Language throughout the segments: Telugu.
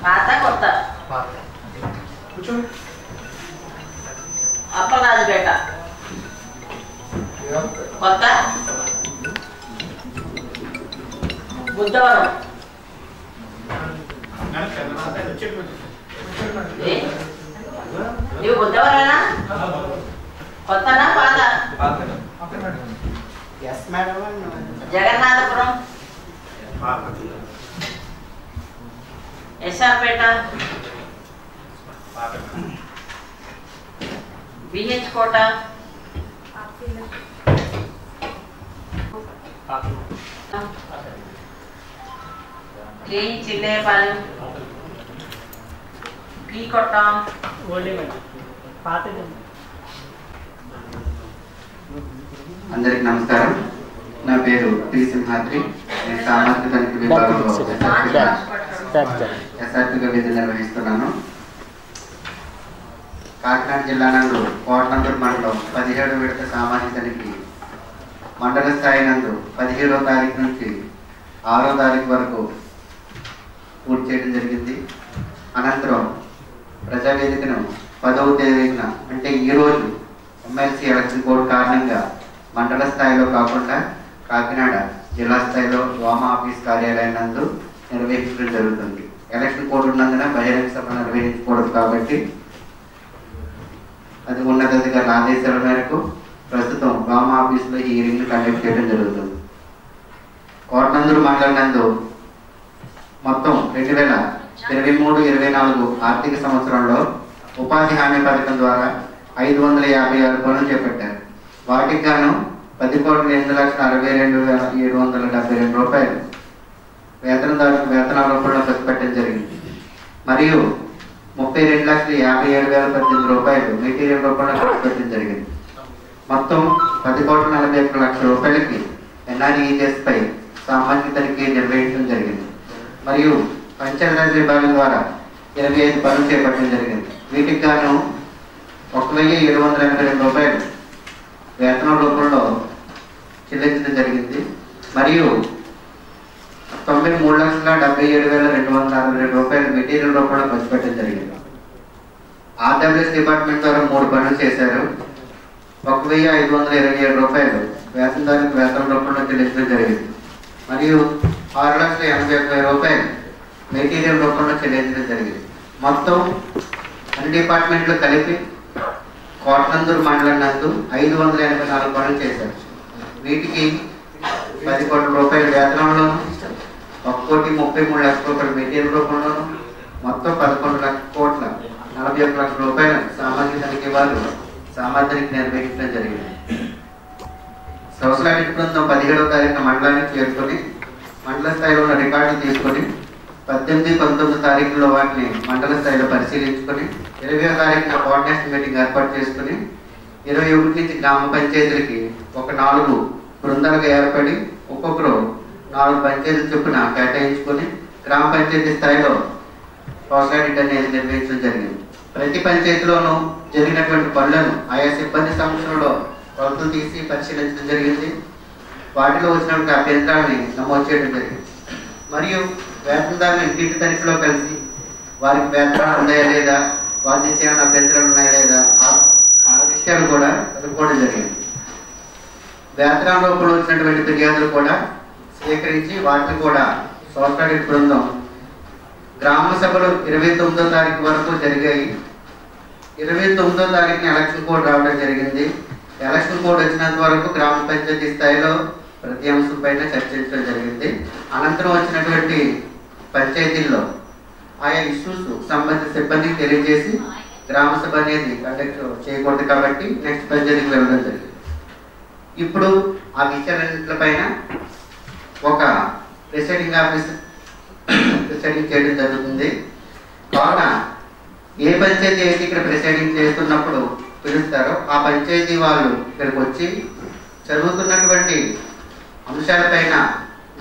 పాత కొత్త అప్పరాజుపేట కొత్త బుద్ధవరం నువ్వు బుద్ధవరేనా కొత్తనా పాత జగన్నాథపురం ఎస్ఆర్పేట బిహెచ్ కోట చిల్లేపాలెం పీ కొట్టం అందరికి నమస్కారం. నా పేరు టి సింహాద్రి. నేను సామాజిక తనిఖీ విభాగంలో ఎస్ఆర్టీగా విధులు నిర్వహిస్తున్నాను. కాకినాడ జిల్లా నందు కోటనందూరు మండలం 17వ విడత సామాజిక తనిఖీ మండల స్థాయి నందు 17వ తారీఖు నుంచి 6వ తారీఖు వరకు పూర్తి చేయడం జరిగింది. అనంతరం ప్రజావేదికను 10వ తేదీన అంటే ఈరోజు ఎమ్మెల్సీ ఎలక్షన్ కోడ్ కారణంగా మండల స్థాయిలో కాకుండా కాకినాడ జిల్లా స్థాయిలో వామా ఆఫీస్ కార్యాలయం నందు నిర్వహించడం జరుగుతుంది. ఎలక్షన్ కోడ్ ఉన్నందున బహిరంగ సభ నిర్వహించకూడదు కాబట్టి అది ఉన్నతాధికారుల ఆదేశాల మేరకు ప్రస్తుతం వామా ఆఫీసులో ఈ హీరింగ్ కండక్ట్ చేయడం జరుగుతుంది. కోటనందూరు మండలం నందు మొత్తం 2023-24 ఆర్థిక సంవత్సరంలో ఉపాధి హామీ పథకం ద్వారా 556 పనులు చేపట్టారు. వాటికి గాను 10,862,772 రూపాయలు వేతనదారులకు వేతనాల రూపంలో ఖర్చు పెట్టడం జరిగింది. మరియు 32,57,018 రూపాయలు మెటీరియల్ రూపంలో ఖర్చు పెట్టడం జరిగింది. మొత్తం 10,41,00,00,000 రూపాయలకి ఎన్ఆర్ఈజెస్ పై సామాజిక తనిఖీ నిర్వహించడం జరిగింది. మరియు పంచాయతీరాజ్ విభాగం ద్వారా 25 పనులు చేపట్టడం జరిగింది. వీటికి గాను 1,782 రూపాయలు వేతనం రూపంలో చెల్లించడం జరిగింది. మరియు 93,77,262 రూపాయలు మెటీరియల్ రూపంలో ఖర్చు పెట్టడం జరిగింది. ఆర్డబ్ల్యూఎస్ డిపార్ట్మెంట్ ద్వారా 3 పనులు చేశారు. 1,527 రూపాయలు వేతనదారులకు వేతనం రూపంలో చెల్లించడం జరిగింది. మరియు 6,81,000 రూపాయలు మెటీరియల్ రూపంలో చెల్లించడం జరిగింది. మొత్తం అన్ని డిపార్ట్మెంట్లు కలిపి కోటనందూరు మండలం నందు 584 పనులు చేశారు. వీటికి 10 కోట్ల రూపాయల వేతనంలోను, 1,33,00,000 రూపాయల మెటీరియల్ రూపంలోను, మొత్తం 11,41,00,000 రూపాయలు సామాజిక తనిఖీ వారు సామాజిక నిర్వహించడం జరిగింది. సోషల్ ఆడిట్ బృందం 17వ తారీఖున మండలానికి చేరుకొని మండల స్థాయిలో ఉన్న రికార్డులు తీసుకొని 18, 19 తారీఖుల్లో వాటిని మండల స్థాయిలో పరిశీలించుకొని 20వ తారీఖున కోఆర్డినేషన్ మీటింగ్ ఏర్పాటు చేసుకుని 21 నుంచి గ్రామ పంచాయతీలకి ఒక 4 బృందాలుగా ఏర్పడి ఒక్కొక్కరు 4 పంచాయతీల చొప్పున కేటాయించుకొని గ్రామ పంచాయతీ స్థాయిలో సోషల్ ఆడిట్ అనేది నిర్వహించడం జరిగింది. ప్రతి పంచాయతీలోనూ జరిగినటువంటి పనులను ఆయా సిబ్బంది సంస్థలలో కొలతలు తీసి పరిశీలించడం జరిగింది. వాటిలో వచ్చినటువంటి అభ్యంతరాలని నమోదు చేయడం జరిగింది. మరియు వేతనదారులు ఇంటి తనిఖీలో కలిసి వారికి వేతనాలు ఉన్నాయా లేదా, వారి నుంచి ఏమైనా అభ్యంతరాలు ఉన్నాయా లేదా ఆ విషయాలు కూడా ఎదుర్కోవడం జరిగింది. వేతనాల రూపంలో వచ్చినటువంటి ఫిర్యాదులు కూడా స్వీకరించి వాటిని కూడా సోషల్ ఆడిట్ బృందం గ్రామ సభలు 29వ తారీఖు వరకు జరిగాయి. 29వ తారీఖున ఎలక్షన్ కోడ్ రావడం జరిగింది. ఎలక్షన్ కోడ్ వచ్చినంత వరకు గ్రామ పంచాయతీ స్థాయిలో ప్రతి అంశం పైన చర్చించడం జరిగింది. అనంతరం వచ్చినటువంటి పంచాయతీల్లో ఆయా ఇష్యూస్ సంబంధిత సిబ్బందికి తెలియజేసి గ్రామ సభ అనేది కండక్ట్ చేయకూడదు కాబట్టి నెక్స్ట్ పంచాయతీకి వెళ్ళడం జరిగింది. ఇప్పుడు ఆ విషయాలన్నింటిపైన ఒక ప్రిసైడింగ్ ఆఫీసర్ ప్రిసైడింగ్ చేయడం జరుగుతుంది. కావున ఏ పంచాయతీ అయితే ఇక్కడ ప్రిసైడింగ్ చేస్తున్నప్పుడు పిలుస్తారో ఆ పంచాయతీ వాళ్ళు ఇక్కడికి వచ్చి జరుగుతున్నటువంటి అంశాలపైన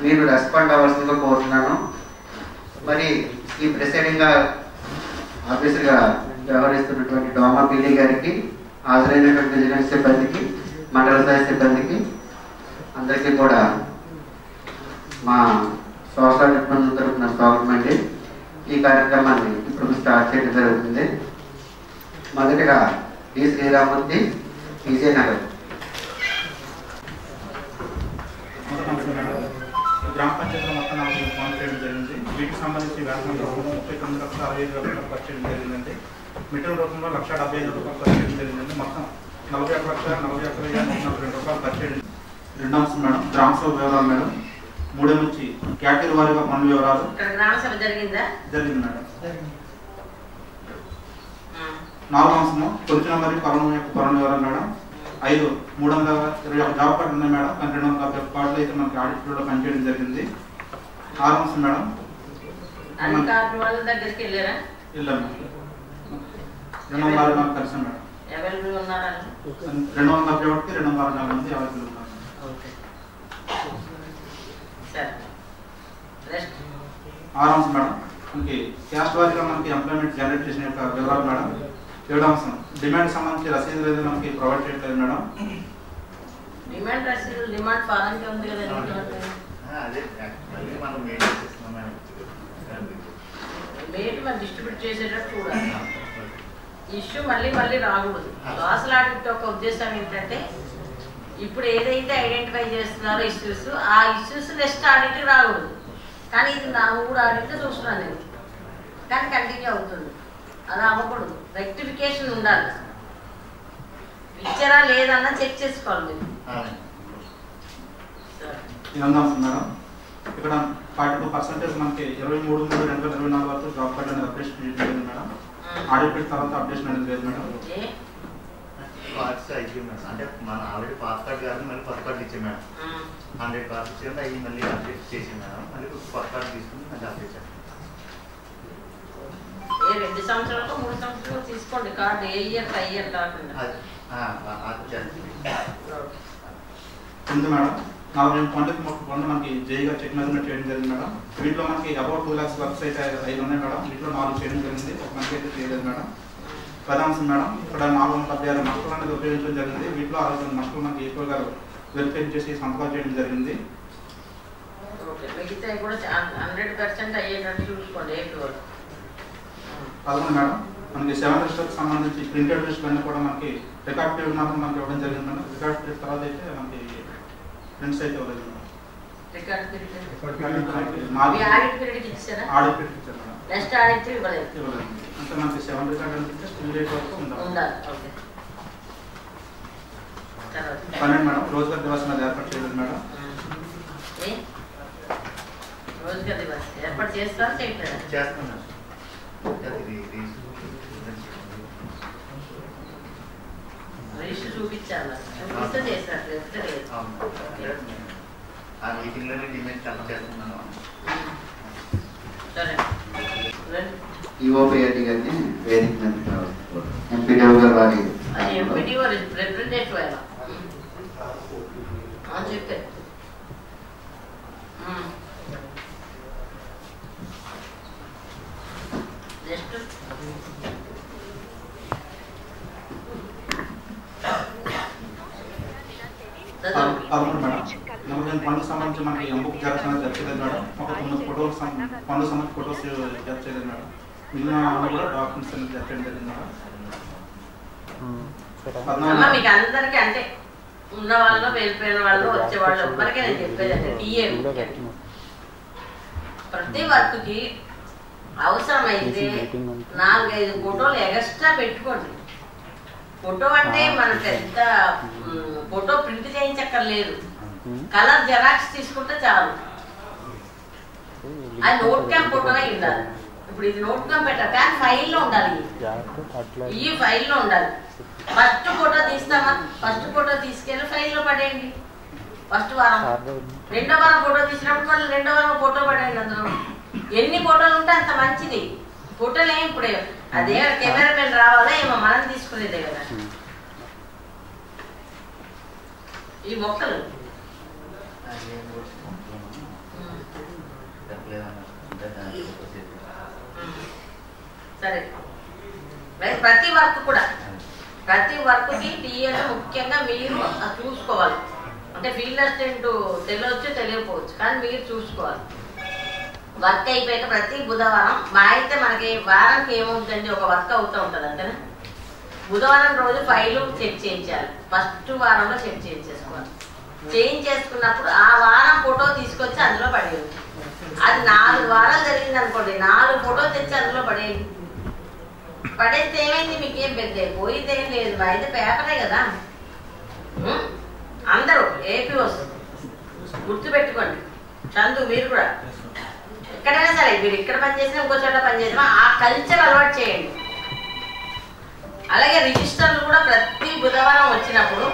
మీరు రెస్పాండ్ అవ్వాల్సిందిగా కోరుతున్నాను. మరి ఈ ప్రిసైడింగ్ ఆఫీసర్గా వ్యవహరిస్తున్నటువంటి డోమా పీడీ గారికి, హాజరైనటువంటి విజిలెన్స్ సిబ్బందికి, మండల స్థాయి సిబ్బందికి అందరికీ కూడా మా సోషల్ డిపార్ట్మెంట్ తరఫున స్వాగతం అండి. ఈ కార్యక్రమాన్ని ఇప్పుడు స్టార్ట్ చేయడం జరుగుతుంది. మొదటిగా డి శ్రీరామూర్తి, విజయనగరం. గ్రామ పంచాయతీలో మొత్తం 4 ఫోన్ చేయడం జరిగింది. వీటికి సంబంధించి వేతనం రూపంలో 39,65,000 ఖర్చు చేయడం జరిగిందండి. మిషన్ రూపంలో 1,75,000 ఖర్చు చేయడం జరిగిందండి. మొత్తం 41,41,342 ఖర్చు చేయడం. రెండో అంశం మేడం గ్రామ సభ వివరాలు మేడం. మూడో నుంచి కేటగిరీ వారీగా పనుల వివరాలు. గ్రామ సభ జరిగిందా? జరిగింది మేడం. నాలుగో అంశము కొలిచిన మరియు కొరణం యొక్క పనుల వివరాలు మేడం. 5 321 జాబ్ కార్డు ఉన్నాయి మేడం. కానీ 250 కార్డులు అయితే మనకి ఆడిట్లో పనిచేయడం జరిగింది. 6 అంశం మేడం వాళ్ళ దగ్గరికి వెళ్ళారా? వెళ్ళాము. 200 మంది కలిసాం మేడం. 241కి 240 మంది అవైలబుల్ ఉన్నారు. 6 అంశం మేడం మనకి క్యాస్ట్ వారీగా మనకి ఎంప్లాయ్మెంట్ జనరేట్ చేసిన యొక్క వివరాలు మేడం. 7 అంశం డిమాండ్ సంబంధించి రసీదు లేదు మనకి ప్రొవైడ్ చేయట్లేదు మేడం. డిమాండ్ రసీదు డిమాండ్ ఫారం కి ఉంది కదా, మనం డిస్ట్రిబ్యూట్ చేసేటట్టు చూడాలి. ఇష్యూ మళ్ళీ రాకూడదు. లాస్ల ఆడిట్ యొక్క ఉద్దేశం ఏంటంటే ఇప్పుడు ఏదైతే ఐడెంటిఫై చేస్తున్నారో ఇష్యూస్, ఆ ఇష్యూస్ నెక్స్ట్ ఆడిట్ రాకూడదు. కానీ ఇది నా 3 ఆడిట్ చూస్తున్నాను నేను, కానీ కంటిన్యూ అవుతుంది. అలా అవ్వకూడదు. రెక్టిఫికేషన్ ఉండాలి. ఇచ్చారా లేదన్నా చెక్ చేసుకోవాలి మీరు. 8వ అంశం మేడం ఇక్కడ 42% మనకి 23/3/2024 వరకు జాబ్ కార్డు అనేది అప్డేషన్ చేయలేదు మేడం. ఆడిట్ తర్వాత అప్డేషన్ అనేది లేదు మేడం. అంటే మన ఆల్రెడీ పాస్ కార్డ్ కానీ మళ్ళీ కొత్త కార్డు ఇచ్చాం మేడం. 100 కార్డ్స్ ఇచ్చాము, అవి మళ్ళీ అప్డేట్ చేసాం మేడం. మళ్ళీ కొత్త కార్డు తీసుకుని మళ్ళీ అప్డేట్ చేస్తాం. 2 సంవత్సరాలకు 3 సంవత్సరాలు తీసుకోండి card. A year by year కాకుండా ఉంది మేడం. 40 పనులు మనకి జేఈగా చెక్ మెజర్మెంట్ చేయడం జరిగింది మేడం. వీటిలో మనకి అబౌట్ 2 lakhs వర్క్స్ అయితే 5 ఉన్నాయి మేడం. వీటిలో 4 చేయడం జరిగింది, ఒక మనకి అయితే చేయలేదు మేడం. 10వ అంశం మేడం ఇక్కడ 476 మస్టర్లు అనేది ఉపయోగించడం జరిగింది. వీటిలో 62 మస్టర్లు మనకి ఈక్వల్ గారు వెరిఫై చేసి సంతకాలు చేయడం జరిగింది. మిగతా కూడా 100% అయ్యేటట్టు చూసుకోండి. 11 మేడం మనకి 7 రిజిస్టర్కి సంబంధించి ప్రింటెడ్ లిస్ట్ అన్నీ కూడా మనకి రికార్డ్ పీరియడ్ మాత్రం మనకి ఇవ్వడం జరిగింది మేడం. రికార్డ్ పీరియడ్ తర్వాత అయితే మనకి ప్రింట్స్ అయితే ఇవ్వలేదు madam. Record period audit period ఇచ్చారు మేడం. నెక్స్ట్ ఆడిట్ ఇవ్వలేదు. అంటే మనకి 7 రికార్డ్ అంటే స్టిల్ డేట్ వరకు ఉండాలి. 12 మేడం రోజుగారి దివస్ అనేది ఏర్పాటు చేయలేదు మేడం. రోజుగారి దివస్ ఏర్పాటు చేస్తారా చేయట్లేదా? చేస్తున్నాం. రిజిస్టర్ చూపించాలి. చూపిస్తే చేస్తారు. ఆ మీటింగ్లోనే డిమాండ్ కలెక్ట్ చేస్తున్నాను. సరే ఈఓపీఆర్టీ గారిని వేదిక మీద ఎంపీడీఓ గారు వారి ఎంపీడీఓ రిప్రజెంటేటివ్ అయినా చెప్పారు. నెక్స్ట్ మేడం పనులకు సంబంధించి మనకి ఎంబుక్ జెరాక్స్ అనేది జరగలేదు మేడం. ఒక 9 ఫోటోలు పనులకు సంబంధించి ఫోటోస్ జరగలేదు మేడం. మిగిలిన కూడా డాక్యుమెంట్స్ అనేది జరగడం జరిగింది మేడం. మీకు అందరికీ అంటే ఉన్న వాళ్ళు వెళ్ళిపోయిన వాళ్ళు వచ్చేవాళ్ళు ఒక్కరికే నేను చెప్పేదండి. టీఏ ప్రతి వర్క్కి అవసరమైతే 4-5 ఫోటోలు ఎక్స్ట్రా పెట్టుకోండి. ఫోటో అంటే మన పెద్ద ఫోటో ప్రింట్ చేయించక్కర్లేదు. కలర్ జెరాక్స్ తీసుకుంటే చాలు. అది నోట్ క్యామ్ ఫోటోనే ఉండాలి. ఇప్పుడు ఇది నోట్ క్యామ్ పెట్టాలి కానీ ఫైల్లో ఉండాలి. ఈ ఫైల్లో ఉండాలి. ఫస్ట్ ఫోటో తీస్తామా, ఫస్ట్ ఫోటో తీసుకెళ్ళి ఫైల్లో పడేయండి. ఫస్ట్ వారం, రెండో వారం ఫోటో తీసినప్పుడు మళ్ళీ రెండో వారం ఫోటో పడేయండి. అందులో ఎన్ని ఫోటోలు ఉంటే అంత మంచిది. ఫోటోలు ఏమి ఇప్పుడు అదే కెమెరామెన్ రావాలా ఏమో, మనం తీసుకునేదే కదా. ఈ మొక్కలు సరే ప్రతి వర్క్కి టీఎల్ ముఖ్యంగా మీరు చూసుకోవాలి. అంటే ఫీల్డ్ అసిస్టెంట్ తెలియవచ్చు తెలియకపోవచ్చు, కానీ మీరు చూసుకోవాలి. వర్క్ అయిపోయాక ప్రతి బుధవారం మా అయితే మనకి వారానికి ఏమవుతుందండి, ఒక వర్క్ అవుతూ ఉంటుంది అంతేనా. బుధవారం రోజు ఫైలు చెక్ చేయించాలి. ఫస్ట్ వారంలో చెక్ చేయించేసుకోవాలి. చేయించేసుకున్నప్పుడు ఆ వారం ఫోటో తీసుకొచ్చి అందులో పడేయండి. అది 4 వారాలు జరిగింది అనుకోండి, 4 ఫోటోలు తెచ్చి అందులో పడేయండి. పడేస్తే ఏమైంది, మీకేం పెద్ద పోయిదేం లేదు. అయితే పేపరే కదా. అందరూ ఏపీ వస్తుంది, గుర్తుపెట్టుకోండి. చందు మీరు కూడా ఎక్కడైనా సరే, మీరు ఇక్కడ పనిచేసినా ఇంకో చోట పనిచేసినా ఆ కల్చర్ అలవాటు చేయండి. అలాగే రిజిస్టర్లు కూడా ప్రతి బుధవారం వచ్చినప్పుడు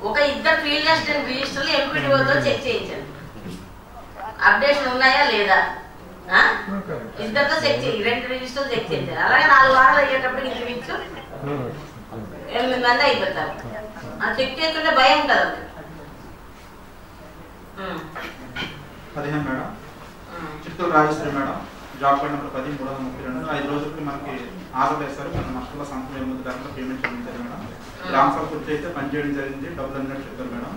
ఒక 2 ఫీల్డ్ అసిస్టెంట్ రిజిస్టర్లు ఎంపీడీఓతో చెక్ చేయించండి. అప్డేషన్ ఉన్నాయా లేదా, 2తో చెక్ చేయి. 2 రిజిస్టర్లు చెక్ చేయించాలి. అలాగే 4 వారాలు అయ్యేటప్పుడు ఇంచుమించు 8 మంది అయిపోతారు. చెక్ చేస్తుంటే భయం ఉంటుంది. 15 madam, Chittoor Rajeshwari madam, job card number 10 332. 5 రోజులకి మనకి ఆర్డర్ వేస్తారు. మన నష్టల సంస్థ 8 గంటల పేమెంట్ చెల్లించారు మేడం. గ్రామ సభ పూర్తి అయితే పనిచేయడం జరిగింది. డబ్బులు అన్నట్టు చెప్పారు మేడం.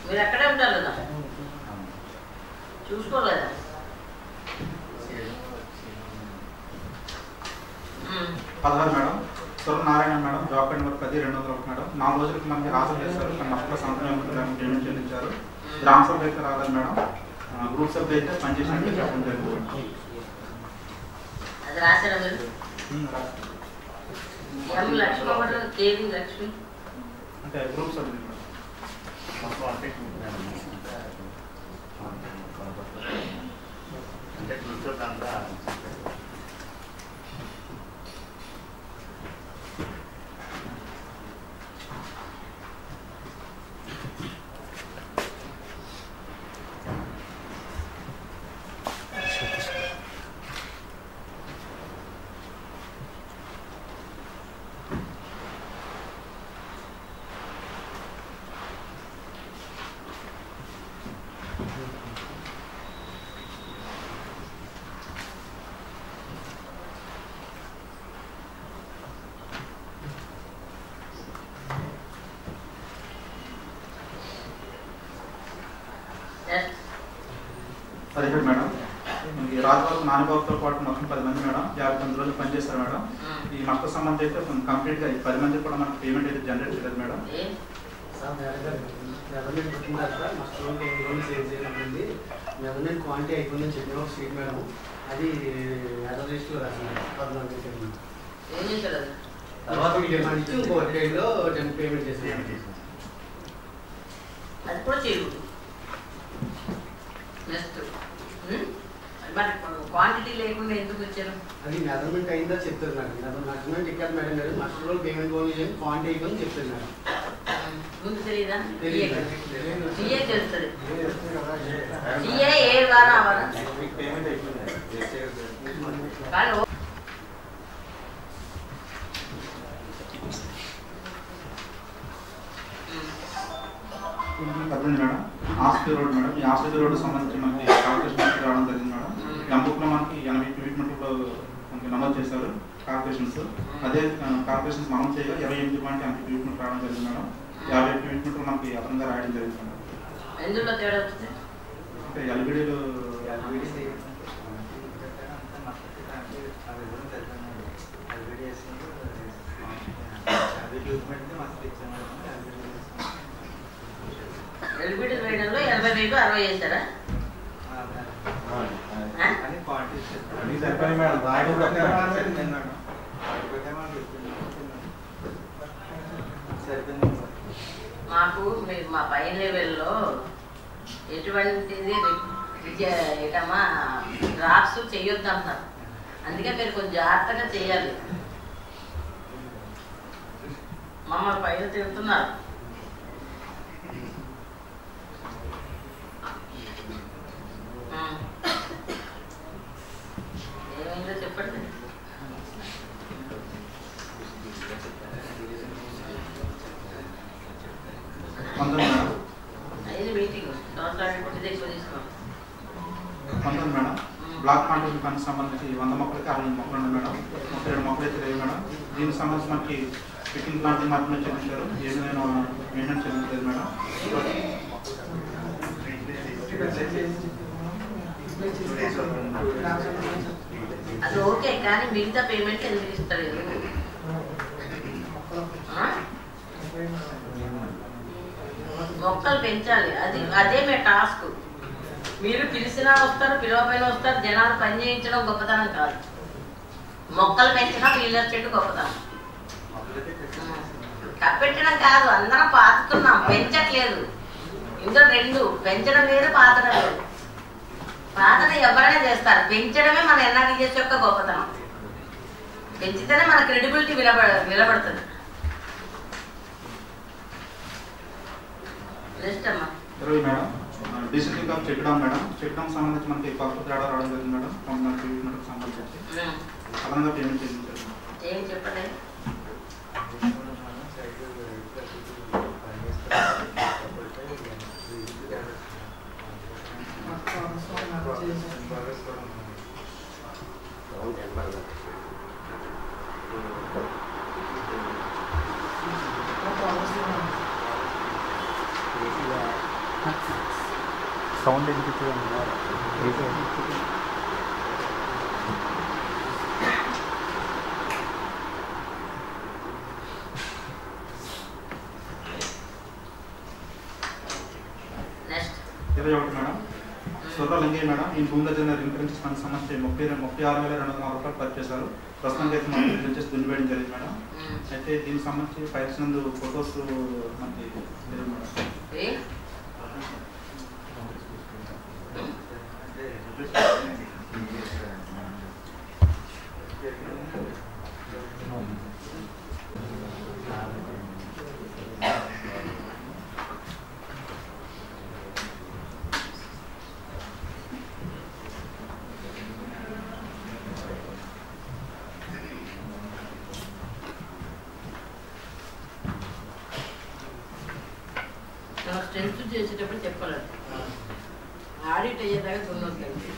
మీరు ఎక్కడే ఉంటారు కదా, చూసుకోలేదా? 16 madam, Narayana madam, job card number 10 201 madam. 4 రోజులకి మనకి హాజరు చేస్తారు. కానీ నష్టల సంస్థ పేమెంట్ చెల్లించారు. గ్రామ సభ అయితే రాలేదు మేడం. గ్రూప్ సభ్యులు అయితే పనిచేసినట్టు చెప్పడం జరిగింది. అది రాశారా మీరు? లక్ష్మి అంటే గ్రూప్ సభ్యులు అంటే గ్రూప్ అంతా మేడం. రాజబాబు నాన్నబాబుతో పాటు మొత్తం 10 మంది మేడం. 59 రోజులు పనిచేస్తారు మేడం. ఈ మొత్తం సంబంధం అయితే కంప్లీట్ గా 10 మంది కూడా మనకి పేమెంట్ అయితే జనరేట్ చేయలేదు మేడం. క్వాంటిటీ అయిపోయిందని చెప్పిన స్ట్రీట్ మేడం, అది లిస్ట్లో రాసింది 14 తర్వాత డిమాండ్ ఇచ్చి ఇంకో 1 డేలో పేమెంట్ చేసాను. అది కూడా చేయకూడదు. నెక్స్ట్ మరి క్వాంటిటీ లేకుండా ఎందుకు వచ్చారు? అది మెజర్మెంట్ అయిందా చెప్తారు మేడం. మెజర్మెంట్ ఇక్కడ మేడం గారు మాస్టర్ రోజు పేమెంట్ ఓన్లీ క్వాంటిటీ అయిపోయింది చెప్తారు మేడం. ముందు తెలియదా? జిఏ తెలుస్తుంది. జిఏ ఏ వారం అవ్వాలి కానీ మేడం. ఆస్పత్రి రోడ్ మేడం. ఈ ఆస్పత్రి రోడ్డు సంబంధించి మనకి కార్పొరేషన్ రావడం జరిగింది మేడం. గంపులో మనకి 80 ట్రీట్మెంట్లో మనకి నమోదు చేశారు కార్పొరేషన్స్. అదే కార్పొరేషన్స్ మనం చేయగా 28.80 ట్రీట్మెంట్ రావడం జరిగింది మేడం. 50 ట్రీట్మెంట్లు మనకి అదనంగా రాయడం జరిగింది మేడం. అంటే ఎల్బిడీలు ఎల్బిడి వేయడంలో 80,000 60 చేశారా? మాకు మీరు మా పై లెవెల్లో ఎటువంటిది ఏటమ్మా డ్రాప్స్ చేయొద్దు అంటున్నారు. అందుకే మీరు కొంచెం జాగ్రత్తగా చేయాలి. మమ్మల్ని పైన తిడుతున్నారు. ఏమైందో చెప్పండి. మేడం పంతొమ్మిది మేడం. బ్లాక్ కాంట్రిబ్యూషన్ ఫండ్ సంబంధించి 100 మొక్కలకి 60 మొక్కలు ఉన్నాయి మేడం. 32 మొక్కలు అయితే లేవు మేడం. దీనికి సంబంధించి మనకి పికింగ్ ప్లాంటింగ్ మాత్రమే చెల్లించారు, ఏమైనా మెయింటెనెన్స్ చెల్లించలేదు మేడం. అది ఓకే, కానీ మిగతా పేమెంట్ ఎందుకు ఇస్తలేదు? మొక్కలు పెంచాలి, అదే మీ టాస్క్. మీరు పిలిచినా వస్తారు, పిలవపైన వస్తారు. జనాలు పని చేయించడం గొప్పతనం కాదు, మొక్కలు పెంచడం వీళ్ళ చెట్టు గొప్పతనం. కప్పెట్టడం కాదు, అందరం పాతుతున్నాం, పెంచట్లేదు. ఇందులో 2, పెంచడం వేరు, పాతడం వేరు. పాతడం ఎవరైనా చేస్తారు, పెంచడమే మన ఎన్ఆర్టీజీఎస్ యొక్క గొప్పతనం. పెంచితేనే మన క్రెడిబిలిటీ నిలబడుతుంది. Madam discipline of check down madam. Check down సంబంధించి మనకి కొత్త తేడా రావడం జరిగింది మేడం. మనకి సంబంధించి అదనంగా పేమెంట్ చేయించారు. ఏం చెప్పండి? సౌండ్ వినిపించదు. మేడం సొర్ర లింగయ్య మేడం ఈ భూమిలో జరిగిన రింకరెన్స్ ఫండ్ సంబంధించి 36,203 రూపాయలు ఖర్చు చేశారు. ప్రస్తుతానికి అయితే మనకి రిజిస్టర్ దున్నివేయడం జరిగింది మేడం. అయితే దీనికి సంబంధించి ఫైల్స్ నందు ఫొటోస్ మనకి లేదు మేడం. స్ట్రెంత్ చేసేటప్పుడు చెప్పలేదు, ఆడిట్ అయ్యేదాకా దున్నొద్దండి.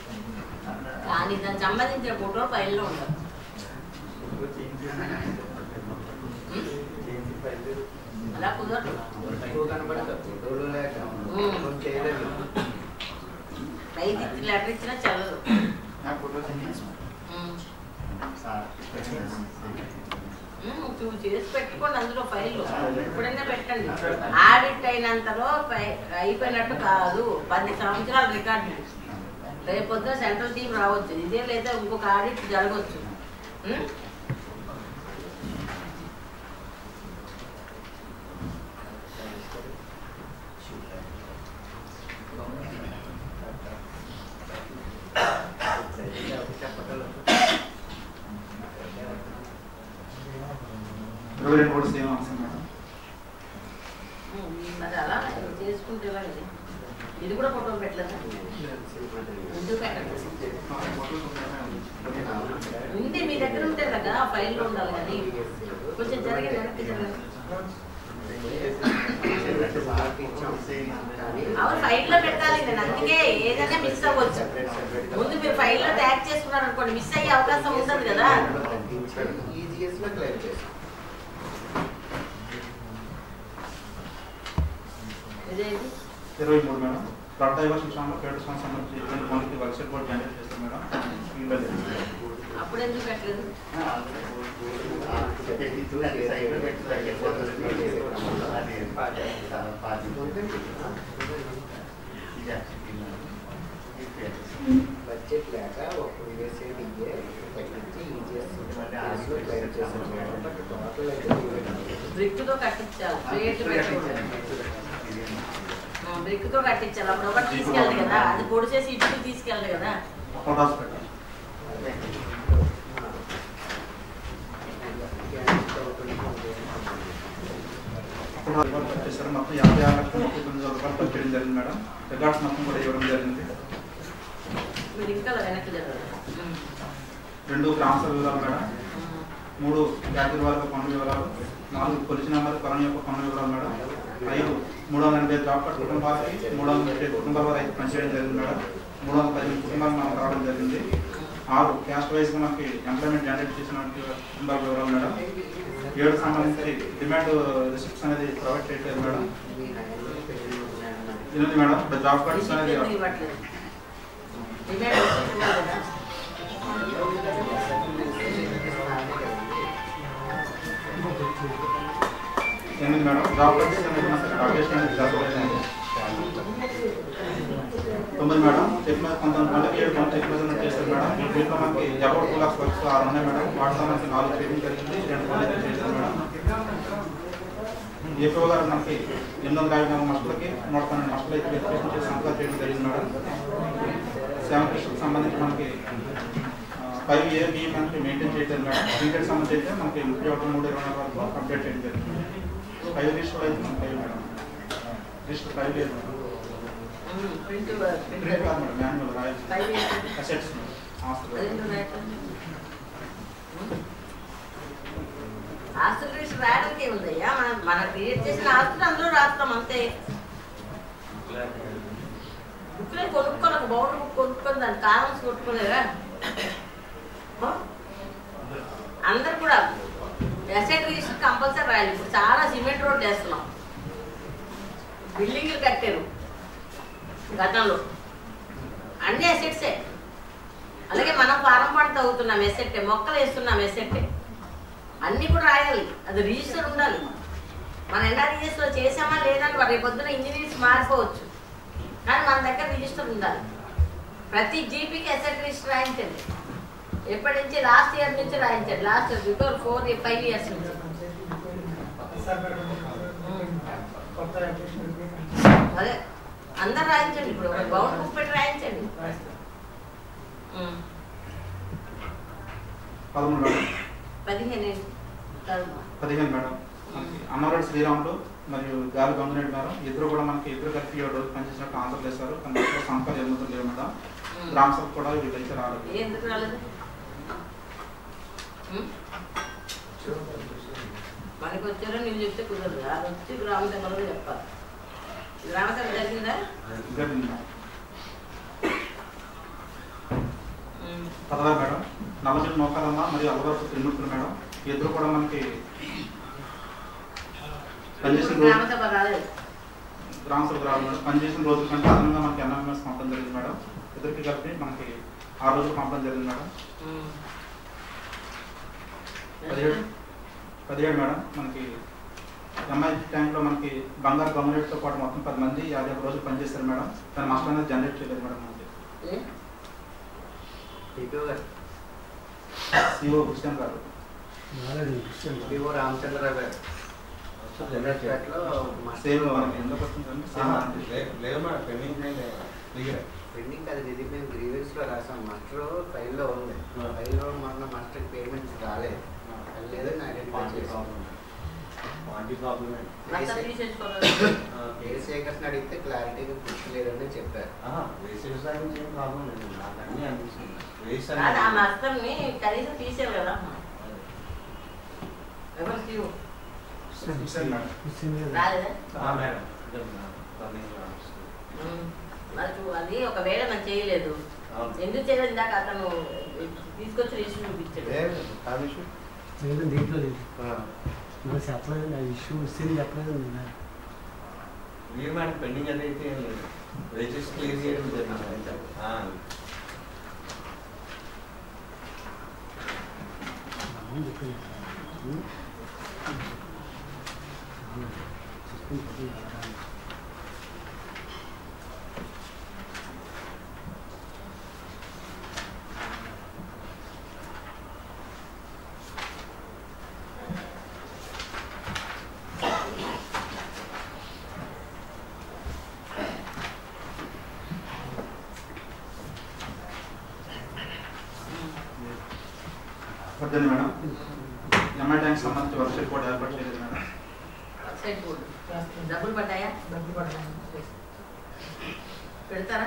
కానీ దానికి సంబంధించిన ఫోటో ఫైల్లో ఉండాలి. అలా కుదరదు. రైతు లెటర్ ఇచ్చినా చల్లదు. చేసి పెట్టుకోండి, అందులో ఫైల్లో ఎప్పుడైనా పెట్టండి. ఆడిట్ అయినంతలో అయిపోయినట్టు కాదు, 10 సంవత్సరాల రికార్డు. రేపొద్దున సెంట్రల్ టీం రావచ్చు, ఇదే లేదా ఇంకొక ఆడిట్ జరగవచ్చు. మరి అలా చేసుకుంటే ఇది కూడా ఫోటో పెట్టలేదు. ఎందుకు పెట్టలేదు? ఉంది మీ దగ్గర ఉంటే కదా ఫైల్లో ఉండాలి. కానీ కొంచెం జరిగి వెనక్కి జరగదు. అవును, ఫైల్లో పెట్టాలి. నేను అందుకే ఏదైనా మిస్ అవ్వచ్చు. ముందు మీరు ఫైల్లో ట్యాగ్ చేసుకున్నారు అనుకోండి, మిస్ అయ్యే అవకాశం ఉండదు కదా. ఇదేంటి 23 మేడం. ఫ్లడ్ డైవర్షన్ పేట సంబంధించి మనకి వర్క్షాప్ బోర్డు జనరేట్ చేస్తాం మేడం. అప్పుడు ఎందుకు పెట్టలేదు? బడ్జెట్ లేక ఒక బ్రిక్తో కట్టించాలి, బ్రిక్తో కట్టించాలి. అప్పుడు ఒకటి తీసుకెళ్ళదు కదా, అది పొడి చేసి ఇటుకు తీసుకెళ్ళదు కదా. మొత్తం 56,39,000 రూపాయలు ఖర్చు చేయడం జరిగింది మేడం. రికార్డ్స్ మొత్తం కూడా ఇవ్వడం జరిగింది. మీరు ఇంకా వెనక్కి జరగదు. 2 గ్రామ వివరాలు మేడం, 3 కేటగిరీ వారికి పన్ను వివరాలు, 4 కొలిచి నెంబర్ కొలను యొక్క పన్ను వివరాలు మేడం, 5 380 జాబ్ కార్డ్ కుటుంబాలకి 380 కుటుంబాల వారు అయితే పనిచేయడం జరిగింది మేడం. 310 కుటుంబాలు మనకు రావడం జరిగింది. 6 క్యాస్ట్ వైజ్గా మనకి ఎంప్లాయ్మెంట్ జనరేట్ చేసిన కుటుంబాల వివరాలు మేడం. 7 సంబంధించి డిమాండ్ రిసిప్ట్స్ అనేది ప్రొవైడ్ చేయట్లేదు మేడం. 8 మేడం ఇప్పుడు జాబ్ కార్డ్స్ అనేది 8 మేడం జాబ్ కార్డ్స్ అనేది మనకి అప్డేషన్ అనేది జరగలేదు. 9 మేడం చెక్ మీద కొంతమంది 7 మంది చెక్ మీద చేశారు మేడం. దీంట్లో మనకి అబౌట్ 2 lakhs వర్క్స్ 6 ఉన్నాయి మేడం. వాటిలో మనకి 4 చేయడం జరిగింది, 2 కాలేజీలు చేశారు మేడం. ఏపీ గారు మనకి 854 మస్టులకి 112 మస్టులు అయితే వెరిఫికేషన్ చేసి సంతకాలు చేయడం జరిగింది మేడం. 7 కృష్ణకు సంబంధించి మనకి 5A B మనకి మెయింటైన్ చేయలేదు మేడం. క్రికెట్ సంబంధించి అయితే మనకి 31/3/24 వరకు అప్డేట్ చేయడం జరిగింది. 5 లిస్టులు అయితే మనకి 5 మేడం. లిస్ట్ 5 లేదు మేడం. ప్రింట్ కాదు మేడం, మాన్యువల్ రాయాలి. అసెట్స్ ఆస్తులు లిస్ట్ రాయడానికి ఏముందయ్యా? మన క్రియేట్ చేసిన ఆస్తులు అందులో రాస్తాం అంతే. బుక్లే కొనుక్కొని ఒక బౌండర్ బుక్ కొనుక్కొని దాని కాలమ్స్ కొట్టుకోలేరా? అందరు కూడా అసెట్ రిజిస్టర్ కంపల్సరీ రాయాలి. ఇప్పుడు చాలా సిమెంట్ రోడ్ చేస్తున్నాం, బిల్డింగ్లు కట్టారు గతంలో, అన్ని అసెట్సే. అలాగే మనం ఫారం పంట అవుతున్నాం ఎసెట్టే, మొక్కలు వేస్తున్నాం ఎసెట్టే, అన్నీ కూడా రాయాలి. అది రిజిస్టర్ ఉండాలి. మన ఎన్ఆర్ఈఎస్లో చేసామా లేదని రేపు పొద్దున ఇంజనీర్స్ మారిపోవచ్చు, కానీ మన దగ్గర రిజిస్టర్ ఉండాలి. ప్రతి జీపీకి అసెట్ రిజిస్టర్ రాయించండి. ఎప్పటి నుంచి? లాస్ట్ ఇయర్ నుంచి రాయించండి. లాస్ట్ బిఫోర్ 4-5 years నుంచి. అదే అందరు రాయించండి. ఇప్పుడు బౌండ్ బుక్ పెట్టి రాయించండి. 15 మేడం అన్నవరెడ్డి శ్రీరాములు మరియు గాలి గంగురెడ్డి మేడం ఇద్దరు కూడా మనకి కలిపి 7 రోజులు పనిచేసినట్టు ఆన్సర్ చేశారు. కానీ సంస్థలు ఎదుగుతుంది లేవు మేడం. గ్రామ సభ కూడా వీళ్ళైతే రాలేదు. ఎందుకు రాలేదు? మనకి వచ్చారో నువ్వు చెప్తే కుదరదు. అది వచ్చి గ్రామ సభలో చెప్పాలి. గ్రామ సభ జరిగిందా? 16 మేడం నల్లజల్ నౌకరమ్మ మరియు అల్లవరపు త్రిమూర్తులు మేడం ఇద్దరు కూడా మనకి పనిచేసిన గ్రామ సభ రాలేదు మేడం. పనిచేసిన రోజుల కంటే అదనంగా మనకి ఎన్ఎంఎస్ పంపడం జరిగింది మేడం. ఇద్దరికి కలిపి మనకి 6 రోజులు పంపడం జరిగింది మేడం. 17 మేడం మనకి ఎంఐ ట్యాంక్లో మనకి బంగారు గవర్నమెంట్తో పాటు మొత్తం 10 మంది 51 రోజులు పనిచేస్తారు మేడం. కానీ మాస్టర్ అనేది జనరేట్ చేయలేదు మేడం. మనకి సిఓ క్రిస్టియన్ గారు, సిఓ రామచంద్రరావు గారు సేమ్ మనకి ఎందుకు వస్తుందంటే పెండింగ్ అది ఇది మేము గ్రీవెన్స్లో రాసాం. మాస్టర్ ఫైల్లో ఉంది. ఫైల్లో మొన్న మాస్టర్ పేమెంట్స్ రాలేదు. లేదని ఐడెంటిఫై చేసాం. కేసీఐకర్స్ని అడిగితే క్లారిటీగా గుర్తులేదని చెప్పారు. కనీసం తీసేవి కదా. అది ఒకవేళ నాకు చేయలేదు, ఎందుకు చేయలేదు? ఇందాక అతను తీసుకొచ్చి ఇష్యూ చూపించాడు. దీంట్లో చెప్పలేదు, ఆ ఇష్యూ వస్తుంది చెప్పలేదు. మేడం పెండింగ్ అనేది ఏం లేదు, రిజిస్టర్ క్లియర్ చేయడం జరిగింది. మేడం ఎంఐ ట్యాంక్ సంబంధించి వర్క్షాప్ కూడా ఏర్పాటు చేయలేదు మేడం. డబ్బులు పడ్డాయా? పెడతారా?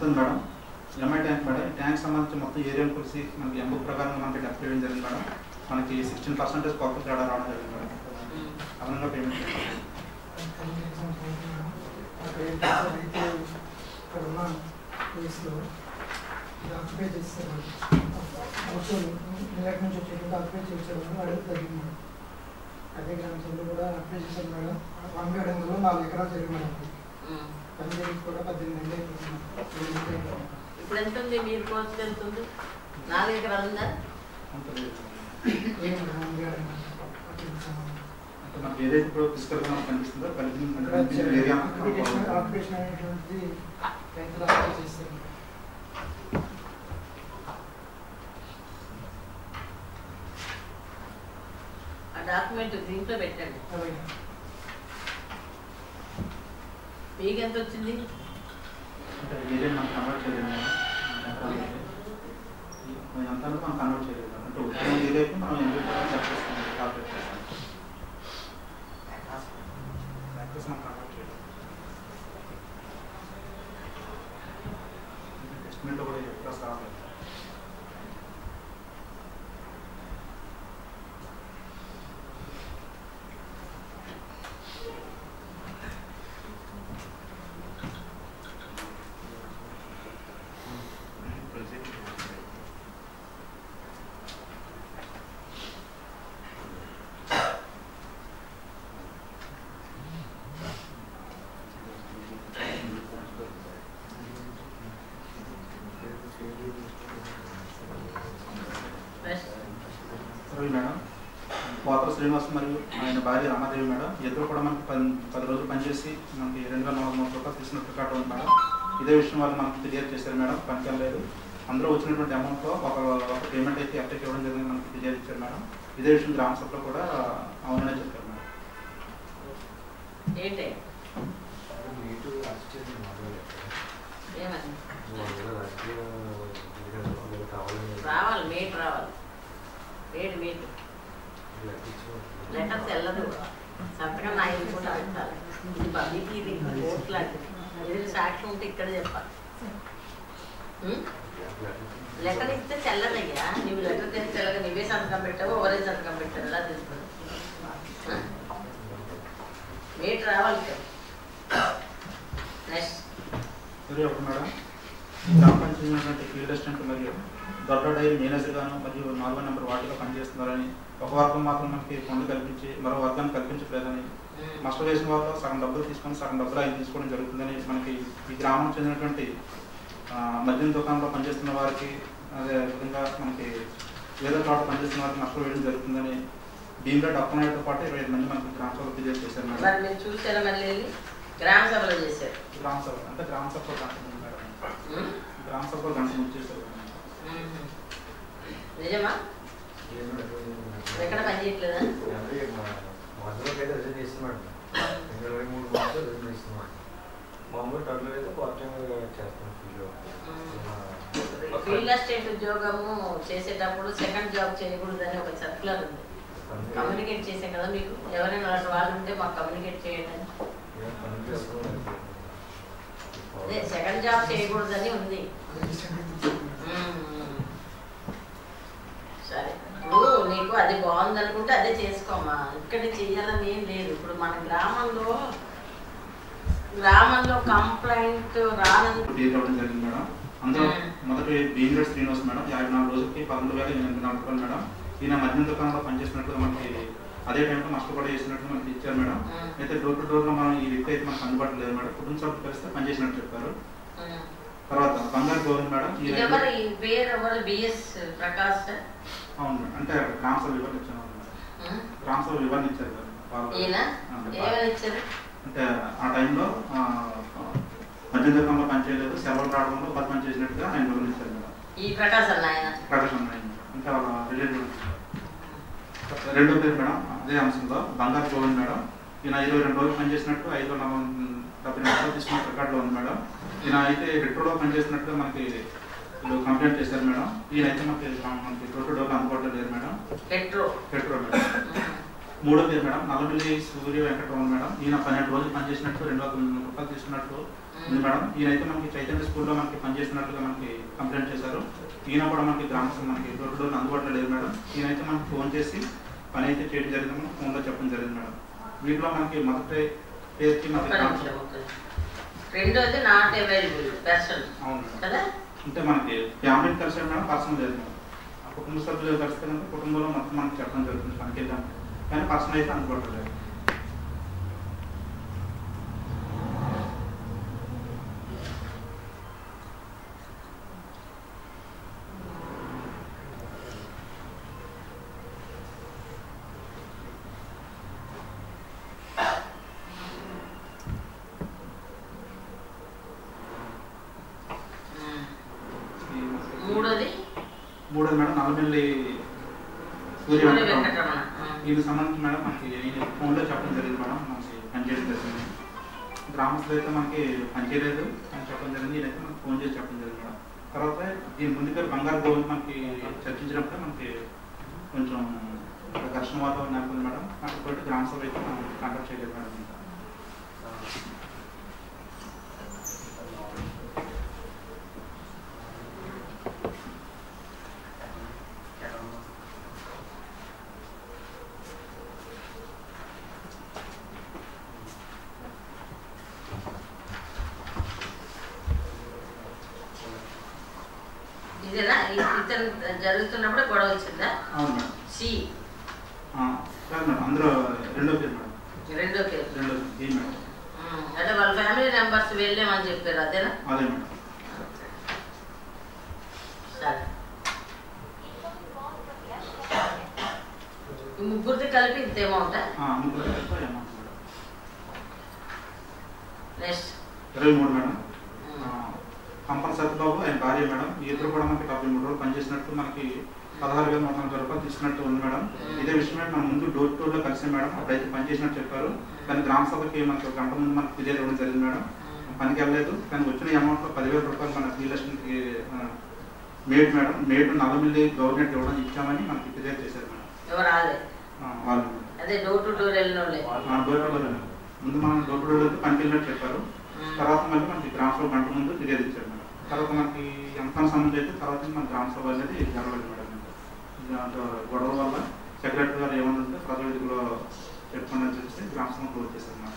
ఉంటుంది మేడం. MI tank madam. ఈ ట్యాంక్ సంబంధించి మొత్తం ఏరియాను కలిసి మనకి ఎంబు ప్రకారం మనకి డెప్త్ వేయడం జరిగింది మేడం. మనకి 16% కొత్త తేడా రావడం జరిగింది మేడం. అదనంగా పేమెంట్ ఇక్కడ ఉన్న ప్లేస్లో ఆక్యుపై చేస్తారు. నిన్నటి నుంచి వచ్చేటువంటి ఆక్యుపై చేశారు అడుగు తగ్గింది. అదే గ్రామంలో కూడా ఆక్యుపై చేశారు మేడం. 1 అడుగులో 4 ఎకరాలు జరిగింది మేడం. పని జరిగి కూడా 18 నెలలు అయిపోతుంది. ఇప్పుడు ఎంత ఉంది మీరు కోర్సు ఎంత ఉంది? 4 ఎకరాలు ఉందా? మనకి ఏదైతే ఇప్పుడు ఫిజికల్గా మనకు కనిపిస్తుందో ఆక్యుపేషన్ అనేటువంటిది రైతులు ఆక్యుపై చేస్తారు. ఆ డాక్యుమెంట్ దీంట్లో పెట్టండి. మీకు ఎంత వచ్చింది? ఏదైనా మనం కన్వర్ట్ చేయలేదు. ఎంత మనం కన్వర్ట్ చేయలేదు అంటే ఉద్యోగం ఏదైతే మనం ఎందుకు చెప్పేస్తాం కాల్కులేట్ చేస్తాం. మనం కన్వర్ట్ చేయలేదు. ఎస్టిమేట్లో కూడా ఎక్కడ రాలేదు. మేడం పోతల శ్రీనివాస్ మరియు ఆయన భార్య రమాదేవి మేడం ఇద్దరు కూడా మనకి 10 రోజులు పనిచేసి మనకి 2400 రూపాయలు తీసుకున్న రికార్డు ఉంది మేడం. ఇదే విషయం వాళ్ళు మనకు క్లియర్ చేశారు మేడం. పనికి వెళ్ళలేదు. అందులో వచ్చినటువంటి అమౌంట్లో ఒక పేమెంట్ అయితే అప్డేట్ ఇవ్వడం జరిగింది. మనకి క్లియర్ ఇచ్చారు మేడం. ఇదే విషయం గ్రామ సభలో కూడా అవుననే చెప్పారు మేడం. రావాలి మేట్ రావాలి. మేట్ లెటర్ తెల్లదు. సంతకం నా ఇల్లు కూడా పెట్టాలి. ఇది పబ్లిక్ ఇది కోర్టు లాంటిది. ఏదైనా సాక్షి ఉంటే ఇక్కడ చెప్పాలి. లెటర్ ఇస్తే తెల్లదయ్యా. నువ్వు లెటర్ తెచ్చి తెల్లగా నువ్వే సంతకం పెట్టావు ఎవరే సంతకం పెట్టావు ఎలా తెలుస్తుంది? మేట్ రావాలి ఇక్కడ. నెక్స్ట్ మేడం గ్రామ పంచాయతీ ఫీల్డ్ అసిస్టెంట్ మరియు దొడ్డ డైరీ మేనేజర్ గాను మరియు 4వ నెంబర్ వాటిలో పనిచేస్తున్నారని, ఒక వర్గం మాత్రం మనకి ఫండ్ కల్పించి మరో వర్గాన్ని కల్పించలేదని, నష్టం చేసిన వాళ్ళు సగం డబ్బులు తీసుకొని సగం డబ్బులు ఆయన తీసుకోవడం జరుగుతుందని మనకి ఈ గ్రామం చెందినటువంటి మద్యం దుకాణంలో పనిచేస్తున్న వారికి అదే విధంగా మనకి వేరే చోట పనిచేస్తున్న వారికి నష్టం వేయడం జరుగుతుందని దీంట్లో డబ్బులతో పాటు 25 మంది మనకి గ్రామ సభలో క్లియర్ చేశారు మేడం. చూసారా మళ్ళీ గ్రామ సభలో చేశారు. గ్రామ సభ అంటే గ్రామ సభలో గంట ముందు మేడం. గ్రామ సభలో గంట ముందు చేశారు. నిజమా? ఎక్కడ పని చేయట్లేదా? మధ్యలోకి అయితే రిజైన్ చేస్తున్నాడు. 23 months రిజైన్ చేస్తున్నాడు. మామూలు టర్లో అయితే పార్ట్ టైం చేస్తున్నాను ఫీల్డ్లో. ఫీల్డ్ అసిస్టెంట్ ఉద్యోగము చేసేటప్పుడు సెకండ్ జాబ్ చేయకూడదని ఒక సర్క్యులర్ ఉంది. కమ్యూనికేట్ చేసాం కదా మీకు. ఎవరైనా అలాంటి వాళ్ళు ఉంటే మాకు కమ్యూనికేట్ చేయండి. అదే సెకండ్ జాబ్ చేయకూడదని ఉంది. సరే ఇప్పుడు నీకు అది బాగుంది అనుకుంటే అదే చేసుకోమా. ఇక్కడ చెయ్యాలని ఏం లేదు. ఇప్పుడు మన గ్రామంలో కంప్లైంట్ జరిగింది మేడం. అందులో మొదటి బీంగర్ శ్రీనివాస్ మేడం 54 రోజులకి 11,804 రూపాయలు మేడం. ఈయన మద్యం దుకాణంలో పనిచేసినట్టు మనకి అదే టైంలో నష్టపడి చేసినట్టు మనకి ఇచ్చారు మేడం. అయితే డోర్ టు డోర్లో మనం ఈ వ్యక్తి అయితే మనకు అందుబాటులో లేదు మేడం. కుటుంబ సభ్యులు కలిస్తే పనిచేసినట్టు చెప్పారు. తర్వాత బంగారు గౌరవం మేడం. అవును మేడం. అంటే గ్రామ సభ వివరణ ఇచ్చాను. గ్రామ సభ వివరణ ఇచ్చారు అంటే ఆ టైంలో మద్యం దుకాణంలో పనిచేయలేదు, సెలవులు రావడంలో పని చేసినట్టుగా ఆయన వివరించారు మేడం. ప్రకాశం అంటే వాళ్ళ రిలేటివ్. రెండో పేరు మేడం అదే అంశంలో బంగారు గోవింద్ మేడం. ఈయన 22 రోజులు పనిచేసినట్టు 570 తీసుకున్న రికార్డులో ఉంది మేడం. ఈయన అయితే హెట్రోలో పనిచేసినట్టుగా మనకి వీళ్ళు కంప్లైంట్ చేశారు మేడం. ఈయన అయితే మనకి టోటల్ డోర్లు అందుబాటులో లేదు మేడం. హెట్రో మేడం. మూడో పేరు మేడం నల్లమిల్లి సూర్య వెంకటరమణ మేడం. ఈయన 12 రోజులు పనిచేసినట్టు 209 రూపాయలు తీసుకున్నట్టు ఉంది మేడం. ఈయనైతే మనకి చైతన్య స్కూల్లో మనకి పనిచేస్తున్నట్టుగా మనకి కంప్లైంట్ చేశారు. ఈయన కూడా మనకి గ్రామస్తులు మనకి డోర్ టు డోర్ అందుబాటులో లేదు మేడం. ఈయనైతే మనకి ఫోన్ చేసి పని అయితే చేయడం జరిగిందని ఫోన్లో చెప్పడం జరిగింది మేడం. వీటిలో మనకి మొదటి పేరుకి మనకి రెండోది నాట్ అవైలబుల్ పర్సన్. అవును కదా, అంటే మనకి ఫ్యామిలీని కలిసాడు మేడం, పర్సనల్ లేదు మేడం. కుటుంబ సభ్యులు కలిస్తే కనుక కుటుంబంలో మొత్తం మనకి చెప్పడం జరుగుతుంది పనికి వెళ్ళాము, కానీ పర్సనల్ అయితే అందుబాటులో లేదు. మూడోది మేడం నల్లమిల్లి సూర్య వెంకటరమణ. దీనికి సంబంధించి మేడం మనకి ఫోన్లో చెప్పడం జరిగింది మేడం, మనకి పనిచేయడం జరిగింది. గ్రామస్తులు అయితే మనకి పనిచేయలేదు అని చెప్పడం జరిగింది. ఈయనైతే మనకి ఫోన్ చేసి చెప్పడం జరిగింది మేడం. తర్వాత దీని ముందు పేరు బంగారు గోవింద్ మనకి చర్చించినప్పుడే మనకి కొంచెం ఘర్షణ వాతావరణం నెలకొంది మేడం. అక్కడ గ్రామ సభ అయితే మనం కాంటాక్ట్ చేయలేదు మేడం. ఇదేనా ఇతను జరుగుతున్నప్పుడు గొడవ వచ్చిందా? అవును మేడం. సి మేడం అందరూ రెండో పేరు మేడం. రెండో పేరు మేడం. అంటే వాళ్ళ ఫ్యామిలీ మెంబర్స్ వెళ్ళామని చెప్పారు, అదేనా? అదే మేడం. సరే, ముగ్గురిది కలిపి ఇంత అమౌంట్. Next 23 madam. కంపల్ సత్యబాబు ఆయన భార్య మేడం. ఈ ఇద్దరు కూడా మనకి 73 రోజులు పనిచేసినట్టు మనకి 16,140 రూపాయలు తీసుకున్నట్టు ఉంది మేడం. ఇదే విషయమే మనం ముందు డోర్ టు డోర్లో కలిసాం మేడం. అప్పుడైతే పనిచేసినట్టు చెప్పారు, కానీ గ్రామ సభకి మనకి 1 గంట ముందు మనకి ఫిర్యాదు ఇవ్వడం జరిగింది మేడం. పనికి వెళ్ళలేదు, కానీ వచ్చిన అమౌంట్లో 10,000 రూపాయలు మన శ్రీలక్ష్మికి మేడ్ నల్లమిల్లి గవర్నమెంట్ ఇవ్వడం ఇచ్చామని మనకి ఫిర్యాదు చేశారు మేడం. వాళ్ళు డోర్ టు డోర్ ముందు మనం డోర్ టు డోర్ పనికి వెళ్ళినట్టు చెప్పారు. తర్వాత మళ్ళీ మనకి గ్రామ సభ గంట ముందు ఫిర్యాదు ఇచ్చారు మేడం. తర్వాత మనకి ఎంత సంబంధం అయితే తర్వాత మన గ్రామ సభ అనేది జరగలేదు మేడం. గొడవ వల్ల సెక్రటరీ గారు ఏమన్నా ఉంటే ప్రజలు చెప్పుకోండి అని చెప్పి గ్రామ సభ క్లోజ్ చేశారు madam.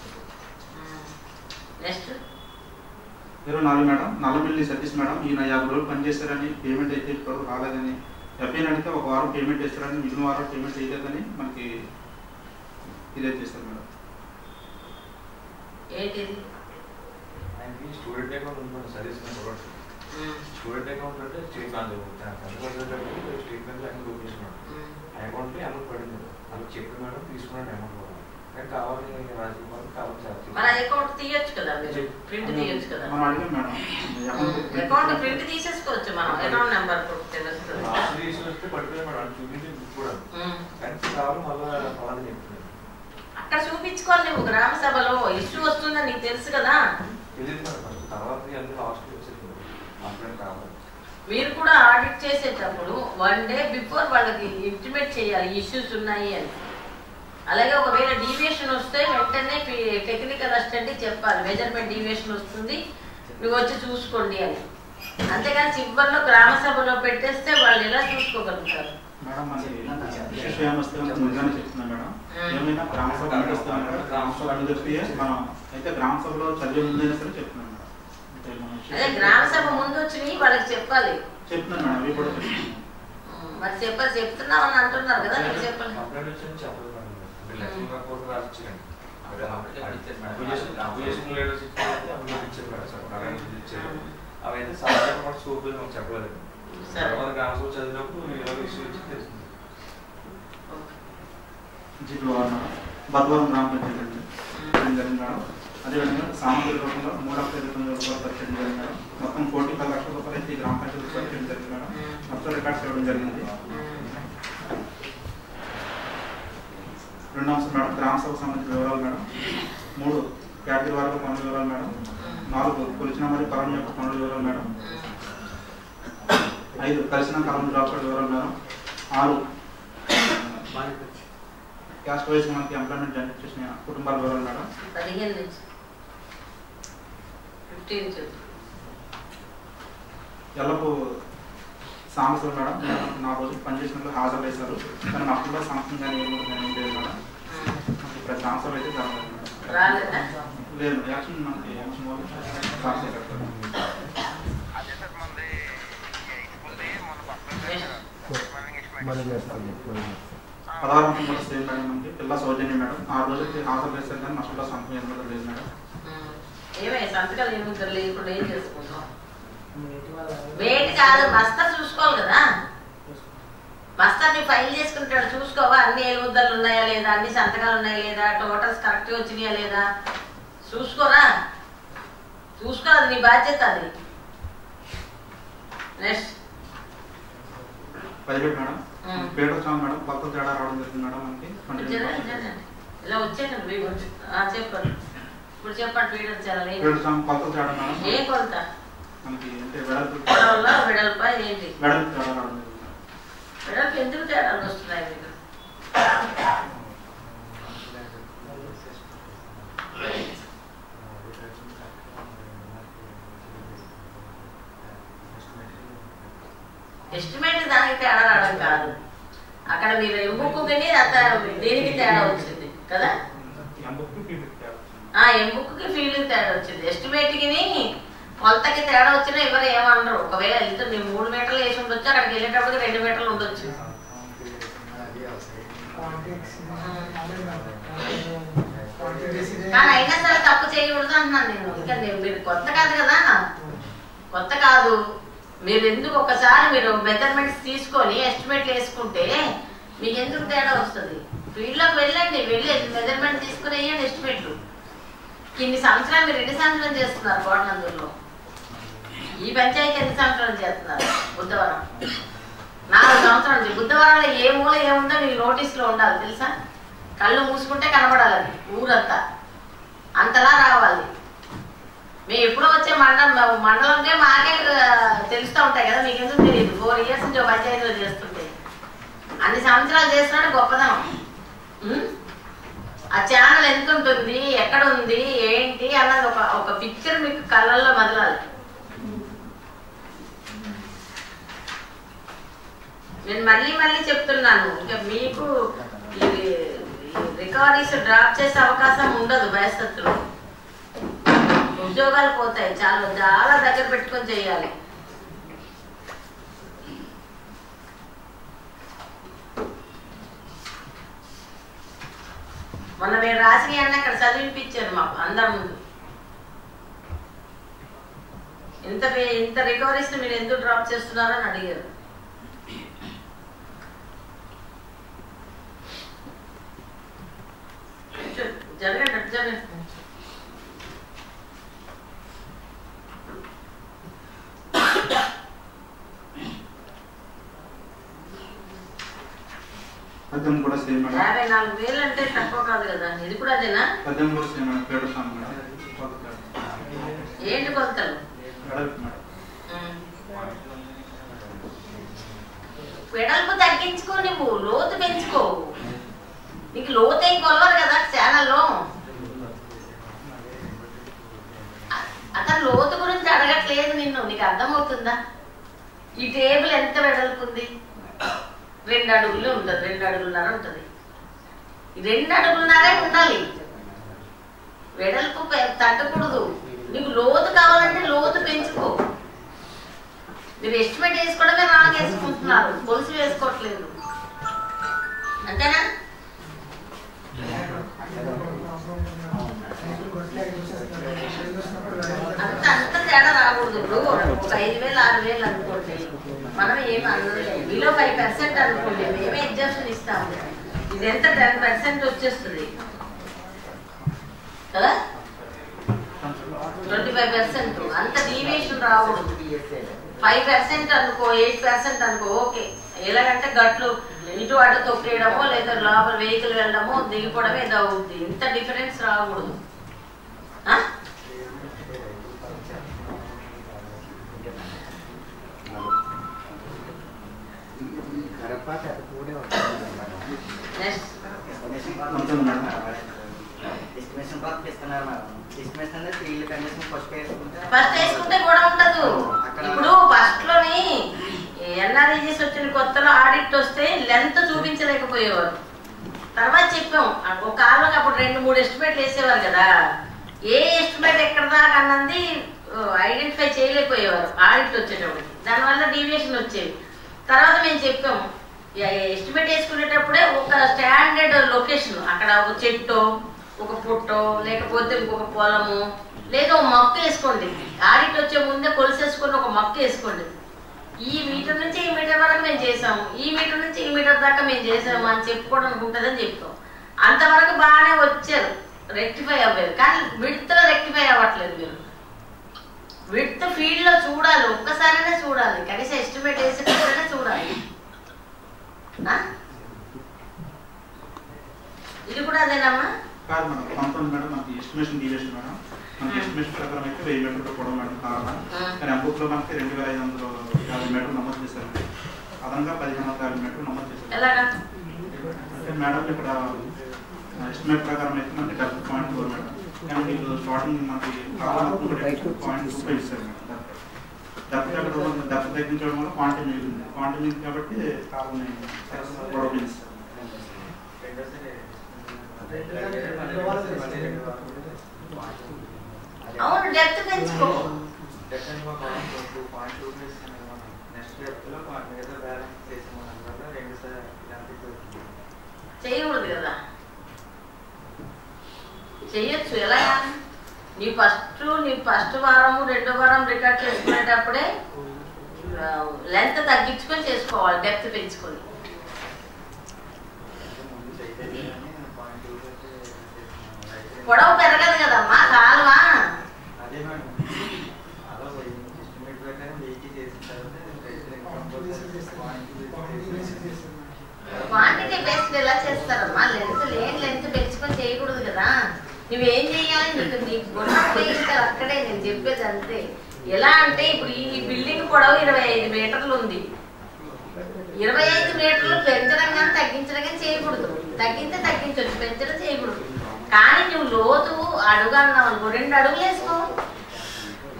24 madam Nallamilli Satish madam. ఈయన 50 రోజులు పనిచేశారని పేమెంట్ అయితే ఇప్పుడు రాలేదని ఎఫ్ఐఆర్ అడిగితే 1 వారం పేమెంట్ చేస్తారని మిగిలిన వారం పేమెంట్ చేయలేదని మనకి ఫిర్యాదు చేశారు మేడం. ఆయనకి స్టూడెంట్ అకౌంట్ ఉంటుంది సర్వీస్ స్టూడెంట్ అకౌంట్ అంటే state bank state bank account open చేసినాడు. అకౌంట్కి అమౌంట్ పడింది. అలా చెప్పి మేడం తీసుకున్నాడు అమౌంట్ కూడా. కానీ కావాలని రాజకుమార్ కావాలి మన అకౌంట్ తీయొచ్చు కదా, మీరు ప్రింట్ తీయొచ్చు కదా. అకౌంట్ ప్రింట్ తీసేసుకోవచ్చు మనం, అకౌంట్ నెంబర్ తెలుస్తుంది పడిపోయింది మేడం. చూపించి కూడా కానీ కావాలి మళ్ళీ కావాలని చెప్తున్నాడు. అక్కడ చూపించుకోవాలి నువ్వు గ్రామ సభలో ఇష్యూ వస్తుందని నీకు తెలుసు కదా. మీరు కూడా ఆడిట్ చేసేటప్పుడు 1 డే బిఫోర్ వాళ్ళకి ఇంటిమేట్ చేయాలి ఇష్యూస్ ఉన్నాయి అని. అలాగే ఒకవేళ డీవియేషన్ వస్తే వెంటనే టెక్నికల్ అసిస్టెంట్కి చెప్పాలి, మెజర్మెంట్ డీవియేషన్ వస్తుంది నువ్వు వచ్చి చూసుకోండి అని. అంతేగాని చివరిలో గ్రామ సభలో పెట్టేస్తే వాళ్ళు ఎలా చూసుకోగలుగుతారు? మేడం మనకి విషయం వస్తే ముందుగానే చెప్తున్నాం మేడం. ఏమైనా గ్రామ సభ నడుస్తున్నాం మేడం. గ్రామ సభ అని చెప్పి మనం అయితే గ్రామ సభలో చదివే ముందైనా సరే చెప్తున్నాం మేడం. అదే గ్రామ సభ ముందు వచ్చి వాళ్ళకి చెప్పాలి. చెప్తున్నాను మేడం, అవి కూడా చెప్తున్నాం. మరి చెప్తున్నావు అని అంటున్నారు కదా, మీరు చెప్పాలి. అవైతే సాధారణ స్కూల్ చెప్పలేదు. గ్రామ సభ చదివినప్పుడు ఇష్యూ వచ్చి తెలుస్తుంది. బద్వారం గ్రామ పంచాయతీ జరిగింది మేడం. అదేవిధంగా సామాజిక రూపంలో 3,29,000 రూపాయలు ఖర్చు చేయడం జరిగింది మేడం. మొత్తం 1,10 లక్షల రూపాయలు అయితే ఈ గ్రామ పంచాయతీ చేయడం జరిగింది మేడం. మొత్తం రికార్డ్స్ ఇవ్వడం జరిగింది. 2 అంశం మేడం గ్రామ సభకు సంబంధించిన వివరాలు మేడం. 3 కేటగిరీ వారికి పనుల వివరాలు మేడం. 4 కొలిచిన మరియు కలం యొక్క పనుల వివరాలు మేడం. 5 కలిసిన కలం డ్రాప్ వివరాలు మేడం. 6 క్యాస్ట్ వైజ్ మనకి ఎంప్లాయ్మెంట్ జనరేట్ చేసిన కుటుంబాల వివరాలు మేడం. 15 నుంచి 15 ఎల్లపు సాంబశివరావు మేడం 4 రోజులు పనిచేసినట్లు హాజరు వేశారు. కానీ మాకు సంవత్సరం కానీ ఏం లేదు మేడం. ఇప్పుడు సంవత్సరం అయితే జరగలేదు మేడం. రాలేదా? లేదు యాక్షన్ మనకి యాక్షన్ వాళ్ళు ట్రాన్స్ఫర్ చేస్తారు. పదహారు కూడా సేమ్ మేడం మనకి పిల్ల సౌజన్య మేడం 6 రోజులకి హాజరు వేశారు కానీ మాకు సంవత్సరం ఏం లేదు మేడం. ఏమై సంతకాలు ఏమి లేకుండా ఏం చేసుకుంటాం? వెయిట్ కాదు, మస్తా చూసుకోవాలి కదా. మస్తా నీ ఫైల్ చేసుకుంటాడు, చూసుకోవా అన్ని ఏలుముద్దలు ఉన్నాయా లేదా, అన్ని సంతకాలు ఉన్నాయా లేదా, టోటల్స్ కరెక్ట్గా వచ్చినాయా లేదా చూసుకోరా. చూసుకోవాలి, నీ బాధ్యత అది. నెక్స్ట్ 17 మేడం పేరు వచ్చాము మేడం. కొత్త తేడా రావడం జరిగింది మేడం మనకి. ఇలా వచ్చేటండి చెప్పండి. ఇప్పుడు చెప్పండి. పేరు వచ్చారా? కొత్త తేడా మేడం. ఏ కొలత మనకి అంటే వెడల్పు వెడల్పా ఏంటి? వెడల్పు తేడా రావడం జరిగింది. వెడల్పు ఎందుకు తేడాలు వస్తున్నాయి మీకు? ఎస్టిమేట్ దానికి తేడా రావడం కాదు. అక్కడ మీరు ఎంబుక్కి దేనికి తేడా వచ్చింది కదా? ఎంబుక్కి ఫీల్డ్కి తేడా వచ్చింది. ఎస్టిమేట్కి కొలతకి తేడా వచ్చినా ఎవరు ఏమన్నారు. ఒకవేళ వెళ్తే మీరు 3 మీటర్లు వేసి ఉండొచ్చు, అక్కడికి వెళ్ళేటప్పటికి 2 మీటర్లు ఉండొచ్చు. కానీ అయినా సరే తప్పు చేయకూడదు అంటున్నాను నేను. ఇంకా మీరు కొత్త కాదు కదా, కొత్త కాదు. మీరు ఎందుకు ఒకసారి మీరు మెజర్మెంట్స్ తీసుకొని ఎస్టిమేట్లు వేసుకుంటే మీకు ఎందుకు తేడా వస్తుంది? ఫీల్డ్లోకి వెళ్ళండి, వెళ్ళి మెజర్మెంట్ తీసుకుని వేయండి ఎస్టిమేట్లు. ఇన్ని సంవత్సరాలు మీరు 2 సంవత్సరాలు చేస్తున్నారు కోటనందూరులో. ఈ పంచాయతీ ఎన్ని సంవత్సరాలు చేస్తున్నారు? బుద్ధవరం 4 సంవత్సరాల నుంచి. బుద్ధవరంలో ఏ మూల ఏముందో మీకు నోటీసులో ఉండాలి తెలుసా? కళ్ళు మూసుకుంటే కనబడాలి అది ఊరంతా, అంతలా రావాలి. మేము ఎప్పుడో వచ్చే మండలంకే మాకే తెలుస్తూ ఉంటాయి కదా, మీకు ఎందుకు తెలియదు? 4 years నుంచి పంచాయతీలో చేస్తుంటే అన్ని సంవత్సరాలు చేస్తున్నాడు గొప్పదనం. ఆ ఛానల్ ఎంత ఉంటుంది, ఎక్కడ ఉంది, ఏంటి అన్నది ఒక పిక్చర్ మీకు కళ్ళల్లో మదలాలి. నేను మళ్ళీ మళ్ళీ చెప్తున్నాను, ఇంకా మీకు రికార్డీస్ డ్రాప్ చేసే అవకాశం ఉండదు. భవిష్యత్తులో ఉద్యోగాలు పోతాయి. చాలా చాలా దగ్గర పెట్టుకొని చేయాలి. మొన్న మీరు రాసి అన్న అక్కడ చదివిపించారు మాకు అందరి ముందు. ఇంత రికవరీస్ మీరు ఎందుకు డ్రాప్ చేస్తున్నారని అడిగారు. జరగండి జరగండి. పద్యం కూడా సేమ్ మేడం. 54,000 అంటే తక్కువ కాదు కదా. ఇది కూడా అదేనా? పద్యం కూడా సేమ్ మేడం. పేరు మేడం. ఏంటి కొలతలు? వెడల్పు తగ్గించుకో, నువ్వు లోతు పెంచుకో. నీకు లోతు ఏం కొలవరు కదా ఛానల్లో. అతను లోతు గురించి అడగట్లేదు నిన్ను, నీకు అర్థమవుతుందా? ఈ టేబుల్ ఎంత వెడల్పు ఉంది? 2 అడుగులు ఉంటుంది, 2 అడుగులున్నర ఉంటుంది. 2 అడుగులున్నరే ఉండాలి. వెడల్పు తగ్గకూడదు. నీకు లోతు కావాలంటే లోతు పెంచుకో. మీరు ఎస్టిమేట్ వేసుకోవడమే రాంగ్ వేసుకుంటున్నారు, కొలుసు వేసుకోవట్లేదు. అంతేనా? అంత తేడా రాకూడదు. ఇప్పుడు ఒక 5,000 6,000 అనుకోండి, మనం ఏమి అనలేదు. బిలో 5% అనుకోండి, మేమే ఎగ్జామ్షన్ ఇస్తాము. ఇది ఎంత 10% వచ్చేస్తుంది కదా, 25%. అంత డీవియేషన్ రాకూడదు. 5% అనుకో, 8% అనుకో, ఓకే. ఎలాగంటే గట్లు ఇటు అటు తొక్కేయడమో లేదా లోపల వెహికల్ వెళ్ళడమో దిగిపోవడమే ఏదో అవుతుంది. ఇంత డిఫరెన్స్ రాకూడదు. కరపాట కూడా నెక్స్ట్ ఎస్టిమేషన్ ప్రాసెస్ ఇస్తున్నారు మేడం. ఎస్టిమేషన్ అనేది ఫీల్డ్ కండిషన్ ఫస్ట్ వేసుకుంటే కూడా ఉండదు. ఇప్పుడు ఫస్ట్ లోని ఎన్ఆర్ఈజీస్ వచ్చిన కొత్తలో ఆడిట్ వస్తే లెంత్ చూపించలేకపోయేవారు. తర్వాత చెప్పాం ఒక కాలంలో అప్పుడు 2-3 ఎస్టిమేట్లు వేసేవారు కదా. ఏ ఎస్టిమేట్ ఎక్కడ దాకా అన్నది ఐడెంటిఫై చేయలేకపోయేవారు ఆడిట్ వచ్చేటప్పుడు. దానివల్ల డీవియేషన్ వచ్చేవి. తర్వాత మేము చెప్పాం ఎస్టిమేట్ వేసుకునేటప్పుడే ఒక స్టాండర్డ్ లొకేషన్, అక్కడ ఒక చెట్టు, ఒక పుట్టో, లేకపోతే ఇంకొక పొలము, లేదా ఒక మొక్క వేసుకోండి. ఆడిట్ వచ్చే ముందే కొలిసేసుకొని ఒక మొక్క వేసుకోండి. ఈ మీటర్ నుంచి ఈ మీటర్ వరకు మేము చేసాము, ఈ మీటర్ నుంచి ఈ మీటర్ దాకా మేము చేసాము అని చెప్పుకోవడానికి ఉంటుందని చెప్తాం. అంతవరకు బాగానే వచ్చారు, రెక్టిఫై అవ్వేది. కానీ విడ్త్లో రెక్టిఫై అవ్వట్లేదు. మీరు విడ్త్ ఫీల్డ్లో చూడాలి, ఒక్కసారైనా చూడాలి, కనీసం ఎస్టిమేట్ వేసేటప్పుడైనా చూడాలి. ఇది కూడా అదేనమ్మా? కాదు మేడం, పంతొమ్మిది మేడం మనకి ఎస్టిమేషన్ డీవియేషన్ మేడం. మనకి ఎస్టిమేషన్ ప్రకారం అయితే 1000 మీటర్లు పొడవు మేడం కావాలి. కానీ అంబుక్లో మనకి 2550 మీటర్లు నమోదు చేశారు. అదనంగా 1550 మీటర్లు నమోదు చేశారు. అంటే మేడం ఇక్కడ ఎస్టిమేట్ ప్రకారం అయితే మనకి 10.4 మేడం. కానీ మీకు స్టార్టింగ్ మనకి కావాలి 0.25 ఇస్తారు మేడం. డబ్బు తగ్గించడం వల్ల క్వాంటిటీ మిగిలింది. క్వాంటిటీ మిగిలింది కాబట్టి కావాలని పొడవు పెంచుతారు. అవును, డెప్త్ పెంచుకో. చేయకూడదు కదా, చెయ్యొచ్చు. ఎలా? నీ ఫస్ట్ వారము 2వ వారం రికార్డ్ చేసుకునేటప్పుడే లెంత్ తగ్గించుకొని చేసుకోవాలి, డెప్త్ పెంచుకొని. పొడవు పెరగదు కదమ్మా, కాలువా. క్వాంటిటీ బేస్డ్ ఎలా చేస్తారమ్మా? లెంత్ పెంచుకొని చేయకూడదు కదా. నువ్వేం చెయ్యాలి, నీకు గొడవ అక్కడే నేను చెప్పేది అంతే. ఎలా అంటే ఇప్పుడు ఈ బిల్డింగ్ పొడవు 25 మీటర్లు ఉంది. 25 మీటర్లు పెంచడం కానీ తగ్గించడం కానీ చేయకూడదు. తగ్గితే తగ్గించవచ్చు, పెంచడం చేయకూడదు. కానీ నువ్వు లోతు అడుగు అన్నావు అనుకో, 2 అడుగులు వేసుకో.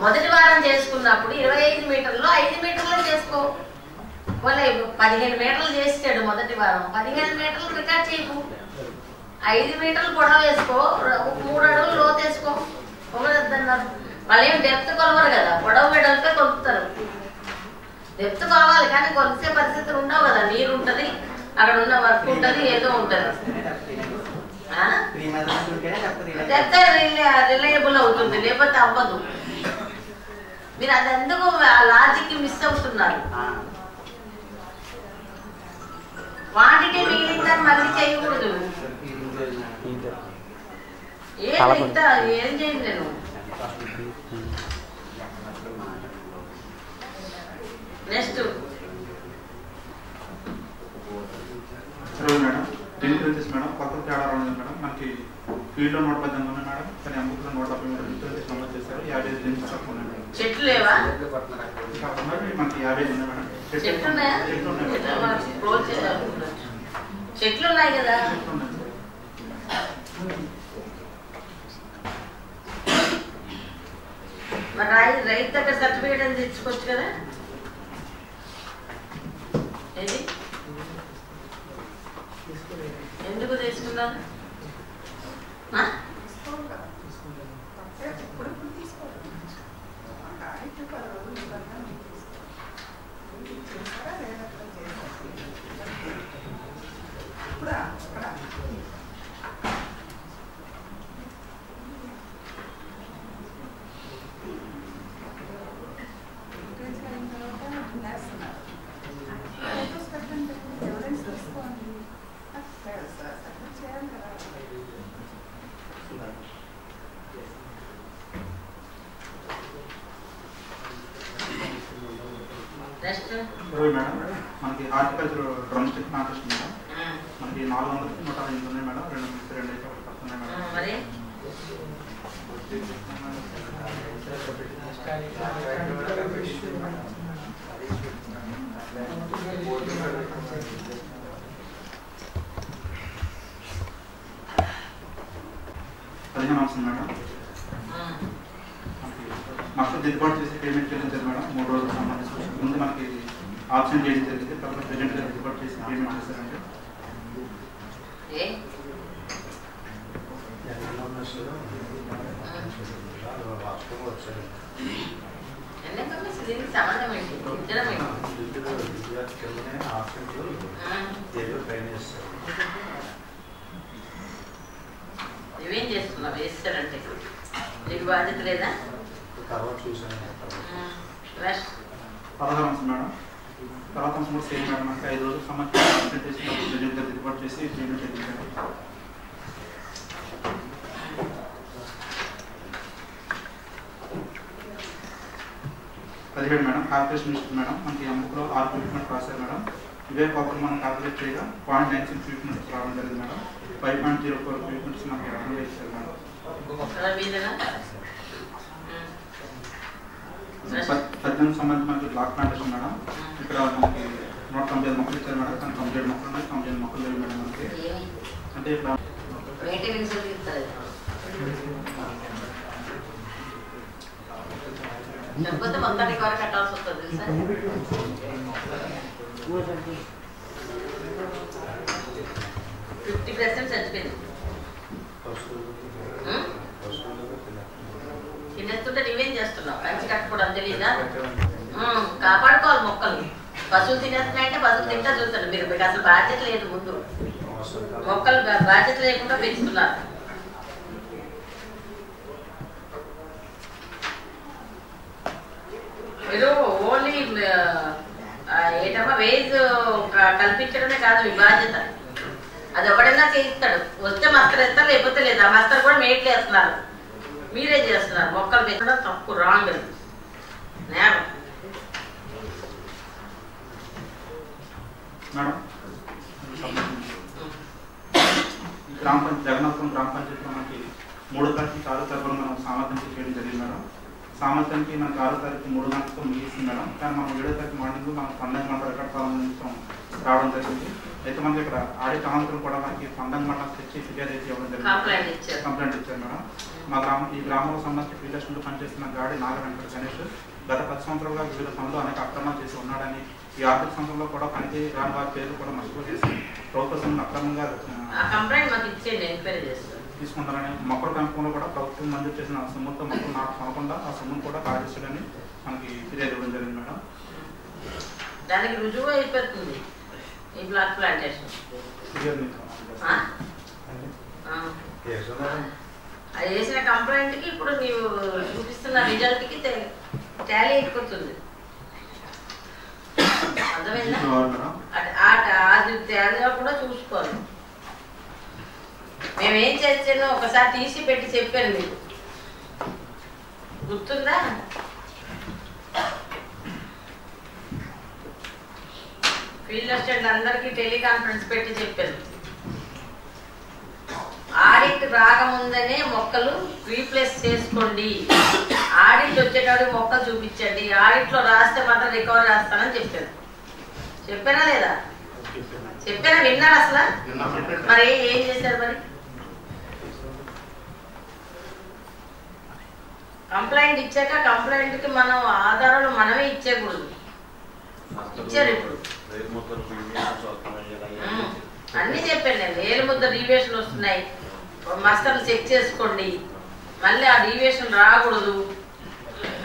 మొదటి వారం చేసుకున్నప్పుడు 25 మీటర్లు 5 మీటర్లు చేసుకో. పోలే 15 మీటర్లు చేసాడు మొదటి వారం, 15 మీటర్లు రికార్డ్ చేయకు. 5 మీటర్లు పొడవు వేసుకో, 3 అడుగులు లోతు వేసుకో. పొగలొద్దన్నారు వాళ్ళు. ఏం డెప్త్ కొలవరు కదా, పొడవు వెడల్పే కొలుపుతారు. డెప్త్ కొలవాలి కానీ కొలిసే పరిస్థితులు ఉండవు కదా. నీరు ఉంటుంది, అక్కడ ఉన్న వర్క్ ఉంటుంది, ఏదో ఉంటుంది. డెప్త్ రిలయబుల్ అవుతుంది, లేకపోతే అవ్వదు. మీరు అది ఎందుకు ఆ లాజిక్ మిస్ అవుతున్నారు. క్వాంటిటీ మిగిలిందని మళ్ళీ చేయకూడదు. ఏం చేయండి నేను నెక్స్ట్ మేడం. దీనికి వచ్చేసి మేడం కొత్త తేడా ఉంది మేడం. మనకి ఫీల్డ్లో 118 ఉన్నాయి మేడం, కానీ అంబుక్లో 170 మీటర్లు నమోదు చేశారు. 50 లింక్స్ తక్కువ ఉన్నాయి మేడం. చెట్లు లేవా? మనకి 50 ఉన్నాయి మేడం. చెట్లు ఉన్నాయా? చెట్లు ఉన్నాయి కదా. మరి రైతు దగ్గర సర్టిఫికేట్ అని తెచ్చుకోవచ్చు కదా. ఏది ఎందుకు తీసుకున్నారు? మేడం మనకి హార్టికల్చర్ డ్రమ్స్టిక్ కాంటెస్ట్ మేడం. మనకి 400 108 ఉన్నాయి మేడం. 2 అయితే వస్తున్నాయి మేడం. 15 అంశం మేడం. మాకు దిద్దుబాటు చేసి పేమెంట్ చెల్లించారు మేడం. 3 రోజులు సంబంధించి ముందు మనకి ఆప్షన్ చేయడం జరిగింది, తర్వాత ప్రెజెంట్ దిద్దుబాటు చేసి పేమెంట్ చేశారండి. నువ్వేం చేస్తున్నావు? వేస్తారంటే నీకు బాధ్యత లేదా? తర్వాత చూసాను. 16 అంశం మేడం. తర్వాత అంశం కూడా సేమ్ మేడం. మనకి 5 రోజులకు సంబంధించి ప్రెజెంట్ దిద్దుబాటు చేసి పేమెంట్ చెల్లించారు. 17 మేడం. Corporation list madam. మనకి అమ్ముకులో 6 ట్రీట్మెంట్ రాశారు మేడం. ఇవే కాకుండా మనం క్యాల్కులేట్ చేయగా 0.96 ట్రీట్మెంట్స్ రావడం జరిగింది మేడం. 5.04 ట్రీట్మెంట్స్ మనకి అప్రూవ్ చేశారు మేడం. 18 సంబంధించి మనకి బ్లాక్ ప్లాంటేషన్ మేడం. ఇక్కడ మనకి 195 మొక్కలు ఇచ్చారు మేడం. కానీ 97 మొక్కలు ఉన్నాయి, 97 మొక్కలు లేవు మేడం మనకి. అంటే ఇక్కడ లేకపోతే మొత్తం రికవర్ కట్టాల్సి వస్తుంది తెలుసా? 50% చచ్చిపోయింది. తినేస్తుంటే నువ్వేం చేస్తున్నావు? కంచి కట్టుకోవడం తెలియదా? కాపాడుకోవాలి మొక్కలు. పశువులు తినేస్తున్నాయంటే పశువులు తింటా చూస్తాడు. మీరు మీకు అసలు బాధ్యత లేదు. ముందు మొక్కలు బాధ్యత లేకుండా పెంచుతున్నారు. మీరు ఓన్లీ ఏంటమ్మా వేజ్ కల్పించడమే కాదు మీ బాధ్యత. అది ఎవడైనా చేయిస్తాడు. వస్తే మస్తరు వేస్తారు, లేకపోతే లేదు. ఆ మస్తరు కూడా మేట్లు వేస్తున్నారు, మీరే చేస్తున్నారు. మొక్కలు పెంచడం తప్పు, రాంగ్. నేరం మేడం. జగన్నాథపురం గ్రామ పంచాయతీలో మనకి 3 తారీఖు 6 తారీఖు మనం సామర్థ్యం చేయడం జరిగింది మేడం. సామర్థ్యానికి మనకి 6 తారీఖు 3 గంటలతో ముగిస్తుంది మేడం. కానీ మనం 7వ తారీఖు మార్నింగ్ మనం 12 గంటల రికార్డ్ సంబంధించడం రావడం జరిగింది. అయితే మనకి ఇక్కడ ఆడిట్ అనంతరం కూడా మనకి 12 గంటల తెచ్చి ఫిర్యాదు అయితే ఇవ్వడం జరిగింది, కంప్లైంట్ ఇచ్చారు మేడం. మా ఈ గ్రామంలో సంబంధించి ఫీల్డ్ పనిచేస్తున్న గాడి నాగరంకర్ గణేష్ గత 10 సంవత్సరాలుగా వివిధ పనులు అనేక అక్రమాలు చేసి ఉన్నాడని, ఈ ఆర్థిక సంవత్సరంలో కూడా పనికి రాని వారి పేర్లు కూడా మర్చిపోయి చేసి ప్రభుత్వం అక్రమంగా తీసుకుంటారని, మొక్కల పెంపకంలో కూడా ప్రభుత్వం మంజూరు చేసిన సొమ్ముతో మొక్కలు నాకు కొనకుండా ఆ సొమ్మును కూడా కాజేస్తాడని మనకి ఫిర్యాదు ఇవ్వడం జరిగింది మేడం. దానికి రుజువు అయిపోతుంది ఈ బ్లాక్ ప్లాంటేషన్. అది చేసిన కంప్లైంట్కి ఇప్పుడు నీవు చూపిస్తున్న రిజల్ట్కి టాలీ అయిపోతుంది. అర్థమైందా? అది టాలీగా కూడా చూసుకోవాలి. మేమేం చేసానో ఒకసారి తీసి పెట్టి చెప్పాను మీకు, గుర్తుందా? ఫీల్డ్ అసిస్టెంట్ అందరికీ టెలికాన్ఫరెన్స్ పెట్టి చెప్పాను. ఆడిట్ రాకముందనే మొక్కలు రీప్లేస్ చేసుకోండి, ఆడిట్ వచ్చేటప్పుడు మొక్కలు చూపించండి, ఆడిట్లో రాస్తే మాత్రం రికవర్ రాస్తానని చెప్పాను. చెప్పానా లేదా? చెప్పానా? విన్నారు అసలు? మరి ఏం చేశారు? మరి కంప్లైంట్ ఇచ్చాక కంప్లైంట్కి మనం ఆధారాలు మనమే ఇచ్చేయకూడదు. ఇచ్చారు ఇప్పుడు అన్నీ చెప్పాను నేను. వేలు ముద్ద డీవియేషన్ వస్తున్నాయి, మస్టర్లు చెక్ చేసుకోండి, మళ్ళీ ఆ డీవియేషన్ రాకూడదు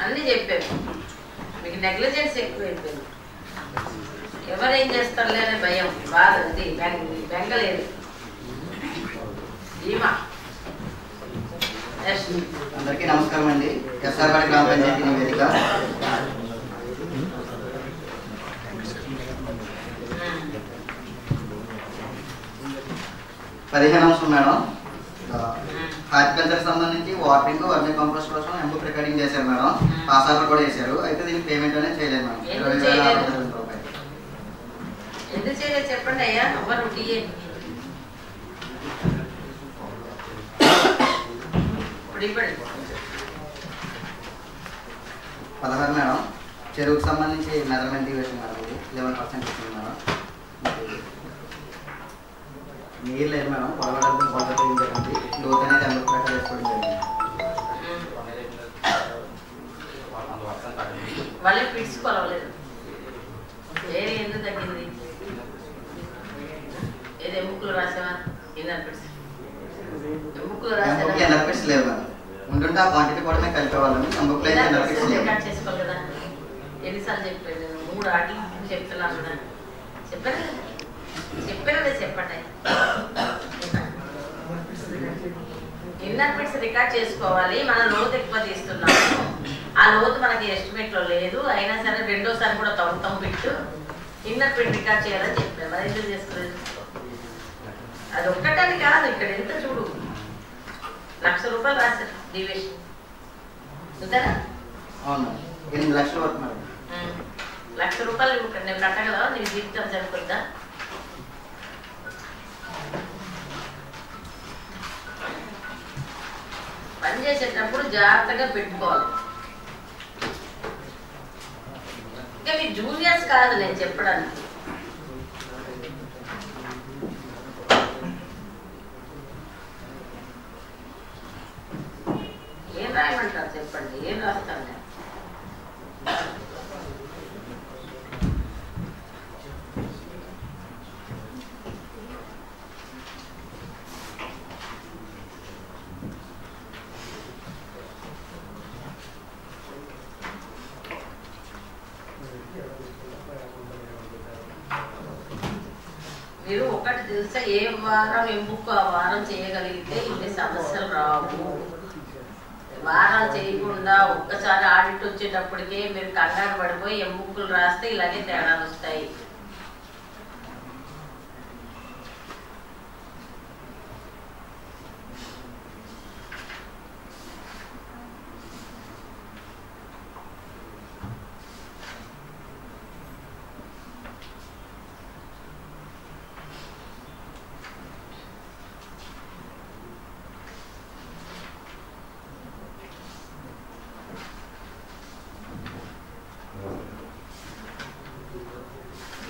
అన్నీ చెప్పాను. మీకు నెగ్లిజెన్స్ ఎక్కువైపోయింది. ఎవరేం చేస్తారులే అనే భయం, బాధ, అది బెంగలేదు. ధీమా. అందరికీ నమస్కారం అండి. ఎస్ఆర్వాడి గ్రామ పంచాయతీ నివేదిక. పదిహేను అంశం మేడం. హార్టికల్చర్ సంబంధించి వాటరింగ్, వర్మి కంపోస్ట్ కోసం ఎంబుక్ రికార్డింగ్ చేశారు మేడం. పాస్ ఆర్డర్ కూడా వేశారు. అయితే దీనికి పేమెంట్ అనేది చేయలేదు మేడం. 20,620 రూపాయలు. ఎందుకు చేయలేదు చెప్పండి అయ్యా. ఎవరు 16 మేడం. చెరువుకు సంబంధించి మెజర్మెంట్ వేసాం మేడం. ఇది 11% ఇస్తుంది మేడం. నీరు లేదు మేడం, పొడవడంతో కొలత జరిగింది. లోతు అనేది 80 మీటర్లు వేసుకోవడం జరిగింది. వాళ్ళే పిడుచుకోలేదు. ఏది ఎందుకు తగ్గింది? ఏది ఎముకలు రాసావా? ఇన్నర్ పిట్స్ ఎముకలు రాసావా? ఇన్నర్ పిట్స్ లేవు మేడం. ఉంటుంటే ఆ క్వాంటిటీ కూడా మేము కలిపేవాళ్ళం. ఎముకలు అయితే ఇన్నర్ పిట్స్ లేవు. రికార్డ్ చేసుకోవాలి కదా. ఎన్నిసార్లు చెప్పాను నేను? 3 ఆటలు చెప్తున్నాను కదా. చెప్పాను చెప్పండి. ఇన్నర్ పిట్స్ రికార్డ్ చేసుకోవాలి. మనం లోతు ఎక్కువ తీస్తున్నాము. ఆ లోతు మనకి ఎస్టిమేట్లో లేదు. అయినా సరే రెండోసారి కూడా తవ్వుతాం పిట్టు. ఇన్నర్ పిట్ రికార్డ్ చేయాలని చెప్పాను. మరి ఎందుకు చేసుకోలేదు? అది ఒక్కటని కాదు, ఇక్కడ ఎంత చూడు, ₹1,00,000 రాశారు డివియేషన్. చూసారా? అవును, 8 లక్షల వరకు మేడం. ₹1,00,000 నేను కట్టగలవా? నీకు జీవితం సరిపోద్దా? పని చేసేటప్పుడు జాగ్రత్తగా పెట్టుకోవాలి. ఇంకా మీ జూనియర్స్ కాదు నేను చెప్పడానికి. ఏం రాయమంటారు చెప్పండి, ఏం రాస్తాను నేను? మీరు ఒకటి తెలుసా, ఏ వారం ఎంబుకు ఆ వారం చేయగలిగితే ఇన్ని సమస్యలు రావు. వారాలు చేయకుండా ఒక్కసారి ఆడిట్ వచ్చేటప్పటికే మీరు కంగారు పడిపోయి ఎంబుక్కులు రాస్తే ఇలాగే తేడాలు వస్తాయి.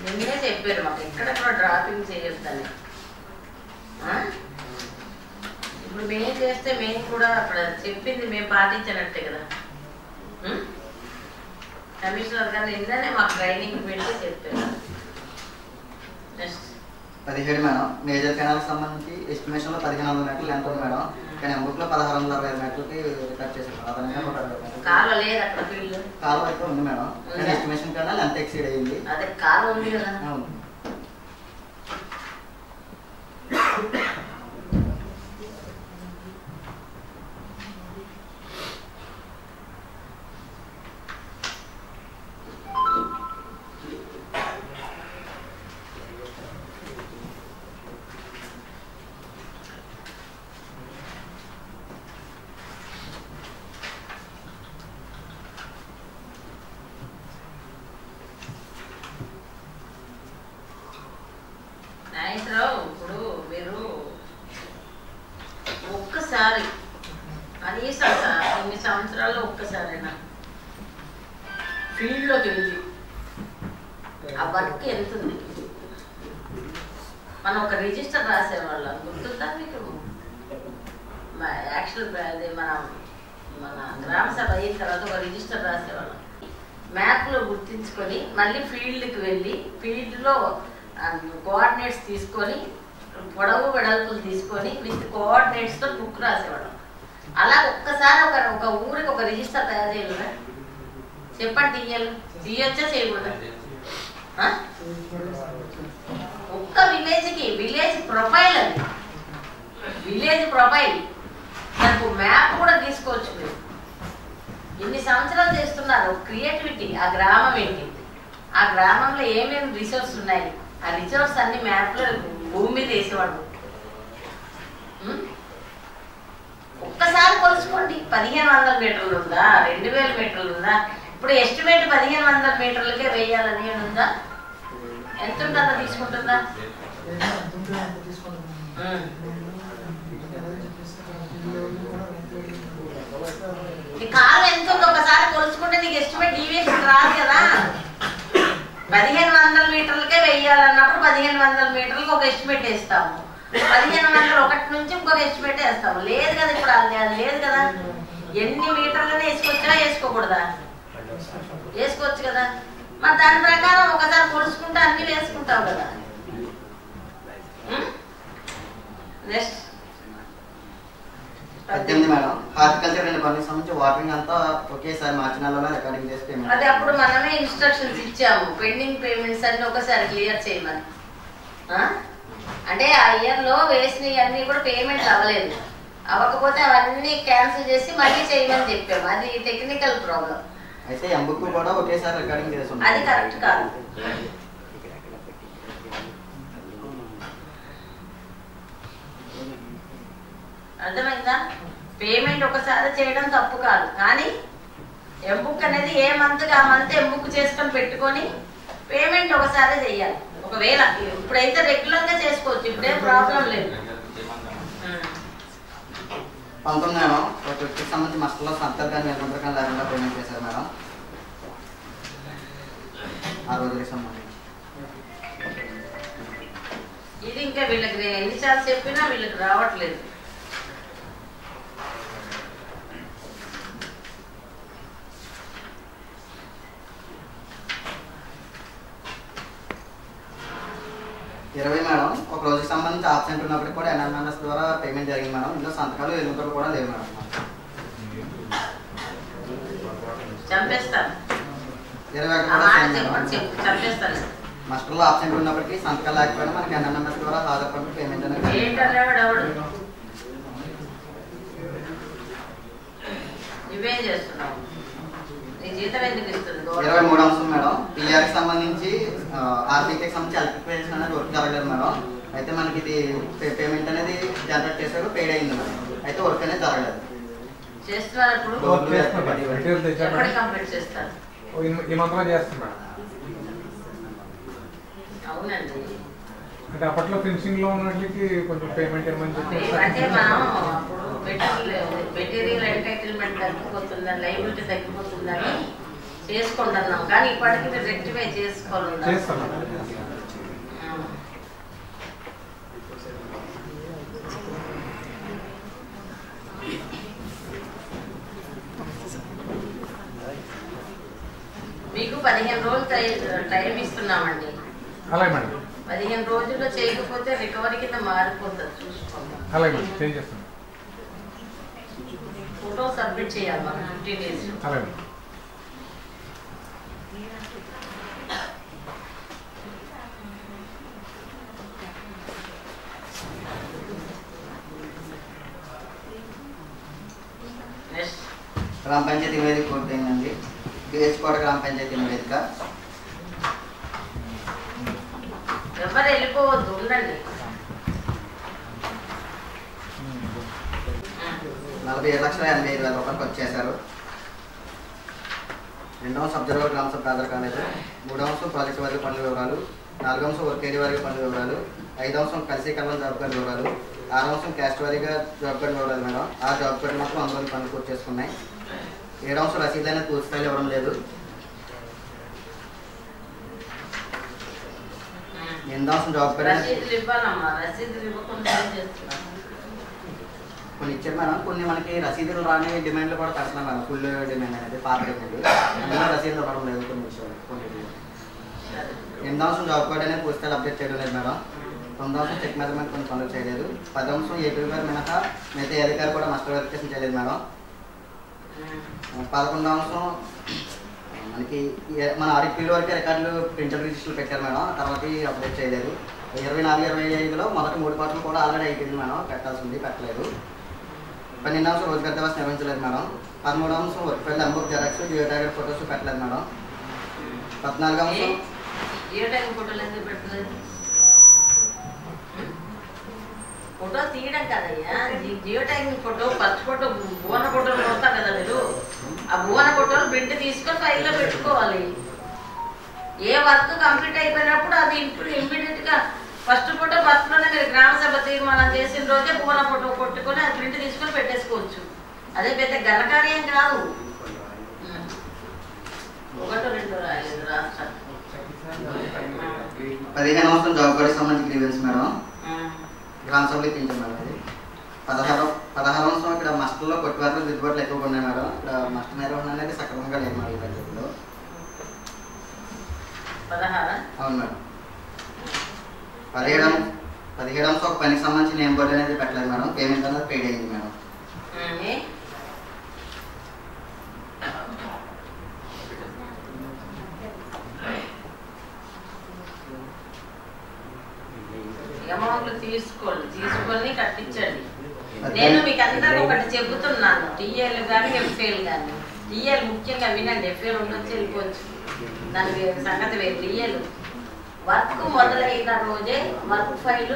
నిన్నే చెప్పారు మాకు ఎక్కడ కూడా డ్రాపింగ్ చేయొద్దని. ఇప్పుడు మేము చేస్తే మేము కూడా అక్కడ చెప్పింది మేము పాటించినట్టే కదా. కమిషనర్ గారు నిన్ననే మాకు ట్రైనింగ్ పెట్టి చెప్పారు. 17 మేడం. మేజర్ కెనాల్కి సంబంధించి ఎస్టిమేషన్లో 1500 మీటర్లు లెంత్ ఉంది మేడం. కానీ ఎంబుక్లో 1660 మీటర్లకి రికార్డ్ చేశారు. అదనంగా 160 కాలువ లేదు అక్కడ ఫీల్డ్. కాలువ అయితే ఉంది మేడం, కానీ ఎస్టిమేషన్ కన్నా లెంత్ ఎక్సీడ్ అయ్యింది. అదే కాలువ ఉంది కదా. అవును. ఇప్పుడు మీరు ఒక్కసారి కనీసం ఇన్ని సంవత్సరాల్లో ఒక్కసారైనా ఫీల్డ్లోకి వెళ్ళి ఆ వర్క్ ఎంత ఉంది, మనం ఒక రిజిస్టర్ రాసేవాళ్ళం గుర్తుందా మీకు? యాక్చువల్ అది మన గ్రామ సభ అయిన తర్వాత ఒక రిజిస్టర్ రాసేవాళ్ళం. మ్యాప్లో గుర్తించుకొని మళ్ళీ ఫీల్డ్కి వెళ్ళి ఫీల్డ్లో కోఆర్డినేట్స్ తీసుకొని పొడవు వెడల్పులు తీసుకొని విత్ కోఆర్డినేట్స్తో బుక్ రాసేవాళ్ళం. అలా ఒక్కసారి ఒక ఊరికి ఒక రిజిస్టర్ తయారు చేయాలి. చెప్పండి, తీయొచ్చా చేయకూడదా? ఒక్క విలేజ్ ప్రొఫైల్, అది విలేజ్ ప్రొఫైల్ నాకు మ్యాప్ కూడా తీసుకోవచ్చు. మీరు ఇన్ని సంవత్సరాలు చేస్తున్నారు క్రియేటివిటీ. ఆ గ్రామం ఏంటి, ఆ గ్రామంలో ఏమేమి రిసోర్స్ ఉన్నాయి, ఆ రిసోర్స్ అన్ని మ్యాప్లో భూమి మీద వేసేవాడు. ఒక్కసారి కొలుసుకోండి. 1500 మీటర్లు ఉందా, 2000 మీటర్లు ఉందా? ఇప్పుడు ఎస్టిమేట్ 1500 మీటర్లకే వేయాలని ఉందా? ఎంత ఉంటుందో తీసుకుంటుందా? నీ కాలం ఎంత ఉందో ఒకసారి కొలుసుకుంటే నీకు ఎస్టిమేట్ డీవియేషన్ రాదు కదా. 1500 మీటర్లకే వెయ్యాలన్నప్పుడు 1500 మీటర్లకు ఒక ఎస్టిమేట్ వేస్తాము. 1501 నుంచి ఇంకొక ఎస్టిమేట్ వేస్తాము. లేదు కదా ఇప్పుడు అది లేదు కదా. ఎన్ని మీటర్లనే వేసుకోవచ్చా వేసుకోకూడదా? వేసుకోవచ్చు కదా. మరి దాని ప్రకారం ఒకసారి కొలుసుకుంటే అన్ని వేసుకుంటావు కదా. నెక్స్ట్ 18 మేడం, హార్టికల్చర్ అండ్ పనికి సంబంధించి వాటరింగ్ అంతా ఒకేసారి మార్చి నెలలో రికార్డింగ్ చేస్తే అది అప్పుడు మనమే ఇన్స్ట్రక్షన్స్ ఇచ్చాము, పెండింగ్ పేమెంట్స్ అన్ని ఒకసారి క్లియర్ చేయమని. అంటే ఆ ఇయర్లో వేసినవి అన్నీ కూడా పేమెంట్ అవ్వలేదు, అవ్వకపోతే అవన్నీ క్యాన్సిల్ చేసి మళ్ళీ చేయమని చెప్పాము. అది టెక్నికల్ ప్రాబ్లం. అయితే ఎంబుక్ కూడా ఒకేసారి రికార్డింగ్ చేస్తాం, అది కరెక్ట్ కాదు. అర్థమైందా? పేమెంట్ ఒకసారి చేయడం తప్పు కాదు, కానీ ఎంబుక్ అనేది ఏ మంత్కి ఆ మంత్ ఎంబుక్ చేసుకొని పెట్టుకొని పేమెంట్ ఒకసారి చెయ్యాలి. ఒకవేళ ఇప్పుడైతే రెగ్యులర్గా చేసుకోవచ్చు, ఇప్పుడేం ప్రాబ్లం లేదు. 19 మేడం, ఒక వ్యక్తికి సంబంధించి మస్టర్లో సంతకాలు కానీ నిర్బంధం కానీ లేకుండా పేమెంట్ చేశారు మేడం. ఆ రోజులకి సంబంధించి ఇది ఇంకా వీళ్ళకి ఎన్నిసార్లు చెప్పినా వీళ్ళకి రావట్లేదు. మేడం, ఒక రోజుకి సంబంధించి ఆబ్సెంట్ ఉన్నప్పటికీ కూడా ఎన్ఎంఎన్ఎస్ ద్వారా పేమెంట్ జరిగింది మేడం. ఇందులో సంతకాలు ఎన్నికలు కూడా లేవు మేడం. చంపేస్తాను. 21 మస్టర్లో ఆబ్సెంట్ ఉన్నప్పటికీ సంతకాలు లేకపోయినా మనకి ఎన్ఎంఎన్ఎస్ ద్వారా ఆధారపడి పేమెంట్ అనేది 23 అంశం మేడం, పిఆర్కి సంబంధించి ఆర్బీకేకి సంబంధించి ఎలక్ట్రిఫికేషన్ అనేది వర్క్ జరగలేదు మేడం. అయితే మనకి ఇది పేమెంట్ అనేది జనరేట్ చేశారు, పెయిడ్ అయింది మేడం. అయితే వర్క్ అనేది జరగలేదు. అవునండి, అంటే అప్పట్లో ఫినిషింగ్ లో ఉన్నట్లకి కొంచెం పేమెంట్ ఏమని అంటే మనం అప్పుడు మెటీరియల్ ఎంటైటిల్మెంట్ తగ్గిపోతుందని, లైబిలిటీ తగ్గిపోతుందని చేసుకుంటున్నాం. కానీ ఇప్పటికీ మీరు రెక్టిఫై చేసుకోవాలి. మీకు 15 రోజులు టైం ఇస్తున్నామండి. అలాగే మేడం, 15 రోజుల్లో చేయకపోతే రికవరీ కింద మారిపోతుంది, చూసుకోండి. అలాగే మేడం, చేంజ్ చేస్తాం. ఫోటో సబ్మిట్ చేయాలి మనం 15 days. అలాగే గ్రామ పంచాయతీ నివేదిక పూర్తయిందండి. బిహెచ్కోట గ్రామ పంచాయతీ నివేదిక. ఎవరు వెళ్ళిపోవద్దు, ఉండండి. 47,85,000 రూపాయలు ఖర్చు చేశారు. 2వ సబ్జర్వర్ గ్రామ సభ ఆధార్ కాలేదు. 3వ అంశం ప్రాజెక్టు వారికి పనుల వివరాలు. 4వ అంశం వర్క్ ఏరియా వారికి పనుల వివరాలు. 5వ అంశం కలిసీకరణ జాబ్ కార్డు వివరాలు. 6వ అంశం క్యాస్ట్ వారీగా జాబ్ కార్డు వివరాలు మేడం. ఆ జాబ్ కార్డు మాత్రం అందులో పనులు పూర్తి చేసుకున్నాయి. 7వ అంశం రసీదు అనేది పూర్తి స్థాయిలో ఇవ్వడం లేదు. 8వ అంశం జాబ్ కార్డు కొన్ని ఇచ్చారు మేడం. కొన్ని మనకి రసీదులు రాని డిమాండ్లు కూడా పెడుతున్నాం మేడం. ఫుల్ డిమాండ్ అనేది పాత డిమాండ్, అందులో రసీదులు ఇవ్వడం లేదు కొన్ని విషయాలు. కొన్ని 8వ అంశం జాబ్ కార్డు అనేది పూర్తి స్థాయిలో అప్డేట్ చేయడం లేదు మేడం. 9వ అంశం చెక్ మెజర్మెంట్ కొన్ని పనులు చేయలేదు. 10వ అంశం ఏపీ గారు మినహా మిగతా అధికారులు కూడా మాస్టర్ వెరిఫికేషన్ చేయలేదు మేడం. 11వ అంశం మనకి మన ఆడిట్ ఫీల్డ్ వరకే రికార్డులు ప్రింటర్ రిజిస్టర్లు పెట్టారు మేడం. తర్వాత అప్డేట్ చేయలేదు. 24-25లో మొదటి 3 పాటలు కూడా ఆల్రెడీ అయిపోయింది మేడం, పెట్టాల్సింది పెట్టలేదు. 12వ అంశం రోజుగారి దివస్ నిర్వహించలేదు మేడం. 13వ అంశం work file m book xerox geo tagger photos పెట్టలేదు మేడం. 14వ అంశం ఫోటో తీయడం కదయ్యా, geo tagging photo, first photo, Bhuvan ఫోటోలు కొడతారు కదా మీరు. ఆ భువన ఫోటోలు ప్రింట్ తీసుకొని ఫైల్లో పెట్టుకోవాలి. ఏ వర్క్ కంప్లీట్ అయిపోయినప్పుడు అది ఇప్పుడు ఇమ్మీడియట్ గా ఫస్ట్ ఫోటో ఫస్ట్లోనే మీరు గ్రామ సభ తీర్మానం చేసిన రోజే భువన ఫోటో కొట్టుకొని అది ప్రింట్ తీసుకొని పెట్టేసుకోవచ్చు. అదే పెద్ద ఘనకార్యం కాదు. 1-2 రాలేదు రాష్ట్రాలు. 15వ అంశం జాబ్ కార్డు సంబంధించి గ్రీవెన్స్ మేడం. గ్రామ సభలు ఇప్పించాం మేడం. ఇది 16వ సంవత్సరం ఇక్కడ మస్టర్లో కొట్టుబాట్లు దిద్దుబాట్లు ఎక్కువగా ఉన్నాయి మేడం. ఇక్కడ మస్టర్ నిర్వహణ అనేది సక్రమంగా లేదు మేడం ఈ బడ్జెట్లో. 16? అవును మేడం. 17వ ఒక పనికి సంబంధించిన నేమ్ బోర్డు అనేది పెట్టలేదు మేడం. పేమెంట్ అనేది పెయిడ్ అయింది మేడం. అమౌంట్లు తీసుకొని కట్టించండి. నేను మీకు అందరికి ఒకటి చెబుతున్నాను, టీఏలు కానీ ఎఫ్ఏలు కానీ. టీఏలు ముఖ్యంగా వినండి, ఎఫ్ఏలు ఉండొచ్చు వెళ్ళిపోవచ్చు, దానికి సంగతి వేరు. టీఏలు వర్క్ మొదలైన రోజే వర్క్ ఫైల్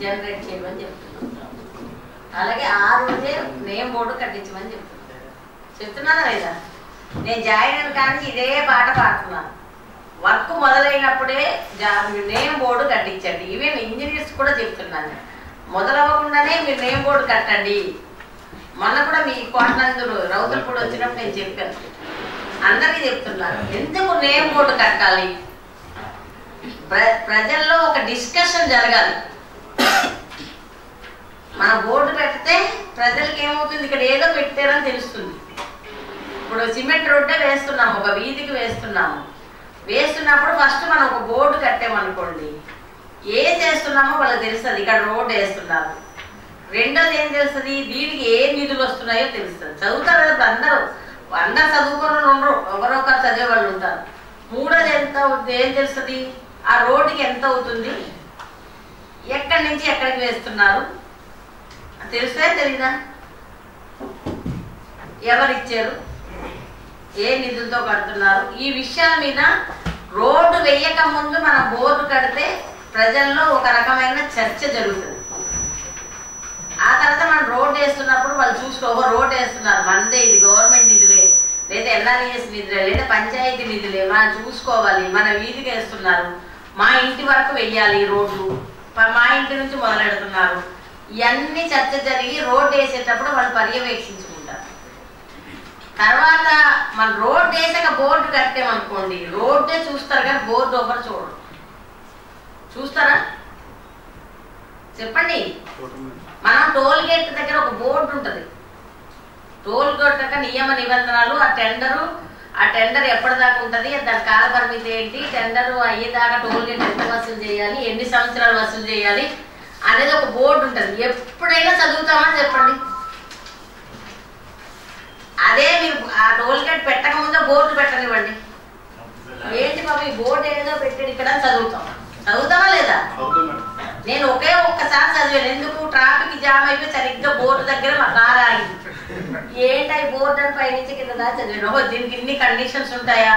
జనరేట్ చేయమని చెప్తున్నాను. అలాగే ఆ రోజే నేమ్ బోర్డు కట్టించమని చెప్తున్నానా లేదా? నేను జాయిన్ అయిన కానీ ఇదే పాట పాడుతున్నాను. వర్క్ మొదలైనప్పుడే నేమ్ బోర్డు కట్టించండి. ఈవెన్ ఇంజనీర్స్ కూడా చెప్తున్నాను, మొదలవ్వకుండానే మీరు నేమ్ బోర్డు కట్టండి. మొన్న కూడా మీ కోటనందులు రౌతులు కూడా వచ్చినప్పుడు నేను చెప్పాను, అందరికీ చెప్తున్నాను, ఎందుకు నేమ్ బోర్డు కట్టాలి. ప్రజల్లో ఒక డిస్కషన్ జరగాలి. మన బోర్డు పెడితే ప్రజలకి ఏమవుతుంది, ఇక్కడ ఏదో పెట్టారని తెలుస్తుంది. ఇప్పుడు సిమెంట్ రోడ్డే వేస్తున్నాము, ఒక వీధికి వేస్తున్నప్పుడు ఫస్ట్ మనం ఒక బోర్డు కట్టామనుకోండి, ఏ చేస్తున్నామో వాళ్ళకి తెలుస్తుంది, ఇక్కడ రోడ్డు వేస్తున్నారు. రెండోది ఏం తెలుస్తుంది, దీనికి ఏ నిధులు వస్తున్నాయో తెలుస్తుంది. చదువుతారు కదా అందరూ చదువుకొని ఉండరు, ఎవరో ఒకరు చదివే వాళ్ళు ఉంటారు. మూడోది ఎంత అవుతుంది, ఏం తెలుస్తుంది, ఆ రోడ్డుకి ఎంత అవుతుంది, ఎక్కడి నుంచి ఎక్కడికి వేస్తున్నారు తెలుస్తే తెలీదా, ఎవరిచ్చారు, ఏ నిధులతో కడుతున్నారు. ఈ విషయాల మీద రోడ్డు వేయక ముందు మనం బోర్డు కడితే ప్రజల్లో ఒక రకమైన చర్చ జరుగుతుంది. ఆ తర్వాత మనం రోడ్డు వేస్తున్నప్పుడు వాళ్ళు చూసుకో రోడ్డు వేస్తున్నారు, మనదే, ఇది గవర్నమెంట్ నిధులే, లేదా ఎన్ఆర్ఈఎస్ నిధులే, లేదా పంచాయతీ నిధులే, మనం చూసుకోవాలి. మన వీధికి వేస్తున్నారు, మా ఇంటి వరకు వెయ్యాలి రోడ్డు, మా ఇంటి నుంచి మొదలెడుతున్నారు. ఇవన్నీ చర్చ జరిగి రోడ్డు వేసేటప్పుడు వాళ్ళు పర్యవేక్షించుకుంటారు. తర్వాత మన రోడ్డు వేసాక బోర్డు కట్టామనుకోండి, రోడ్డే చూస్తారు కానీ బోర్డు ఒకరు చూడరు. చూస్తారా చెప్పండి. మనం టోల్ గేట్ దగ్గర ఒక బోర్డు ఉంటుంది, టోల్ గేట్ యొక్క నియమ నిబంధనలు, ఆ టెండర్ ఎప్పటిదాకా ఉంటుంది, దాని కాల పరిమితి ఏంటి, టెండర్ అయ్యేదాకా టోల్ గేట్ ఎంత వసూలు చేయాలి, ఎన్ని సంవత్సరాలు వసూలు చేయాలి అనేది ఒక బోర్డు ఉంటుంది. ఎప్పుడైనా చదువుతామని చెప్పండి. అదే మీరు ఆ టోల్ గేట్ పెట్టక ముందే బోర్డు పెట్టనివ్వండి. ఏంటి బాబు ఈ బోర్డు ఏదో పెట్టాడు ఇక్కడ చదువుతామా లేదా? నేను ఒక్కసారి చదివాను, ఎందుకు ట్రాఫిక్ జామ్ అయిపోయి సరిగ్గా బోర్డు దగ్గర మా కారు ఆగింది. ఏంటి ఈ బోర్డు అని పైనుంచి కింద దాకా చదివాను, దీనికి ఇన్ని కండిషన్స్ ఉంటాయా,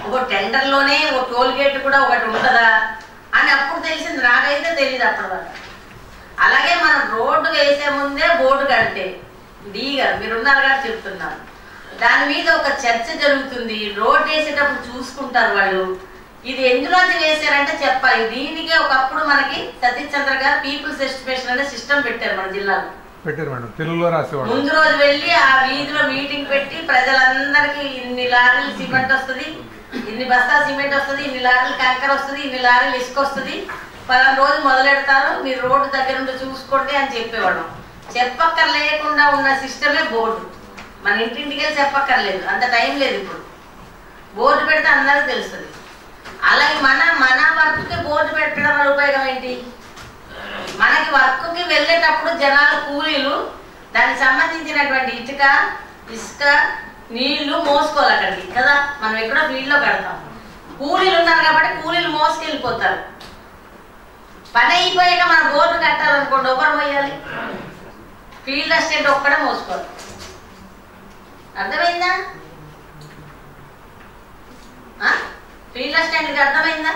ఒక టెండర్లోనే ఒక టోల్ గేట్ కూడా ఒకటి ఉంటుందా అని అప్పుడు తెలిసింది, నాకైతే తెలియదు అప్పటి వరకు. అలాగే మనం రోడ్డు వేసే ముందే బోర్డు కడితే డీగా మీరున్నారు కాబట్టి చెప్తున్నారు, దాని మీద ఒక చర్చ జరుగుతుంది. రోడ్డు వేసేటప్పుడు చూసుకుంటారు వాళ్ళు, ఇది ఎందులోంచి వేశారంటే చెప్పాలి. దీనికే ఒకప్పుడు మనకి సతీష్ చంద్ర గారు పీపుల్స్ ఎస్టిమేషన్ అనే సిస్టమ్ పెట్టారు మన జిల్లాలో. ముందు రోజు వెళ్ళి ఆ వీధిలో మీటింగ్ పెట్టి ప్రజలందరికీ ఇన్ని లారీలు సిమెంట్ వస్తుంది, ఇన్ని బస్తాలు సిమెంట్ వస్తుంది, ఇన్ని లారీలు కంకర వస్తుంది, ఇన్ని లారీలు ఇసుక వస్తుంది, 10 రోజులు మొదలెడతారు, మీరు రోడ్డు దగ్గర నుండి చూసుకోండి అని చెప్పేవాడు. చెప్పక్కర్లేకుండా ఉన్న సిస్టమే బోర్డు. మన ఇంటింటికి వెళ్ళి చెప్పక్కర్లేదు, అంత టైం లేదు. ఇప్పుడు బోర్డు పెడితే అందరికీ తెలుస్తుంది. అలాగే మన వర్క్కి బోర్డు పెట్టడం వల్ల ఉపయోగం ఏంటి, మనకి వర్క్కి వెళ్ళేటప్పుడు జనాలు కూలీలు దానికి సంబంధించినటువంటి ఇసుక నీళ్లు మోసుకోవాలి అక్కడికి కదా, మనం ఎక్కడో ఫీల్డ్లో కడతాం. కూలీలు ఉన్నారు కాబట్టి కూలీలు మోసుకెళ్ళిపోతారు. పని అయిపోయాక మన బోర్డు కట్టాలనుకోండి, ఒకరు మోయాలి, ఫీల్డ్ అసిస్టెంట్ ఒక్కడే మోసుకోవాలి. అర్థమైందా? ఫీల్డ్ అసిస్టెంట్కి అర్థమైందా?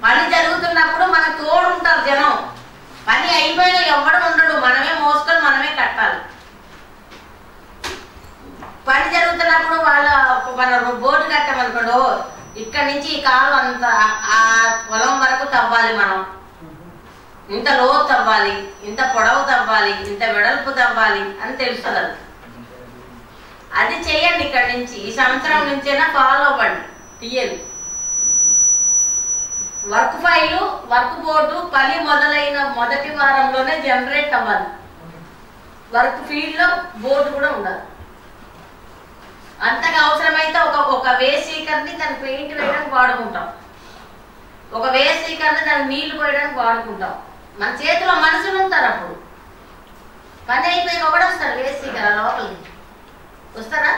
పని జరుగుతున్నప్పుడు మనకు తోడు ఉంటారు జనం, పని అయిపోయినా ఎవడు ఉండడు, మనమే మోసుకొని మనమే కట్టాలి. పని జరుగుతున్నప్పుడు మన బోర్డు కట్టామనుకోండి, ఇక్కడి నుంచి ఈ కాలు అంత ఆ పొలం వరకు తవ్వాలి, మనం ఇంత లోతు తవ్వాలి, ఇంత పొడవు తవ్వాలి, ఇంత వెడల్పు తవ్వాలి అని తెలుస్తుంది. అది చేయండి ఇక్కడి నుంచి, ఈ సంవత్సరం నుంచైనా ఫాలో అవ్వండి. TL work file work board పని మొదలైన మొదటి వారంలోనే జనరేట్ అవ్వాలి. వర్క్ ఫీల్డ్ లో బోర్డు కూడా ఉండాలి. అంతగా అవసరమైతే ఒక వేసీకర్ని దానికి పెయింట్ వేయడానికి వాడుకుంటాం, ఒక వేసీకర్ని దానికి నీళ్లు పోయడానికి వాడుకుంటాం. మన చేతిలో మనుషులు ఉంటారు. అప్పుడు పని అయిపోయి ఒకడు వస్తాడు వేసీకర్ లోపలికి వస్తారా?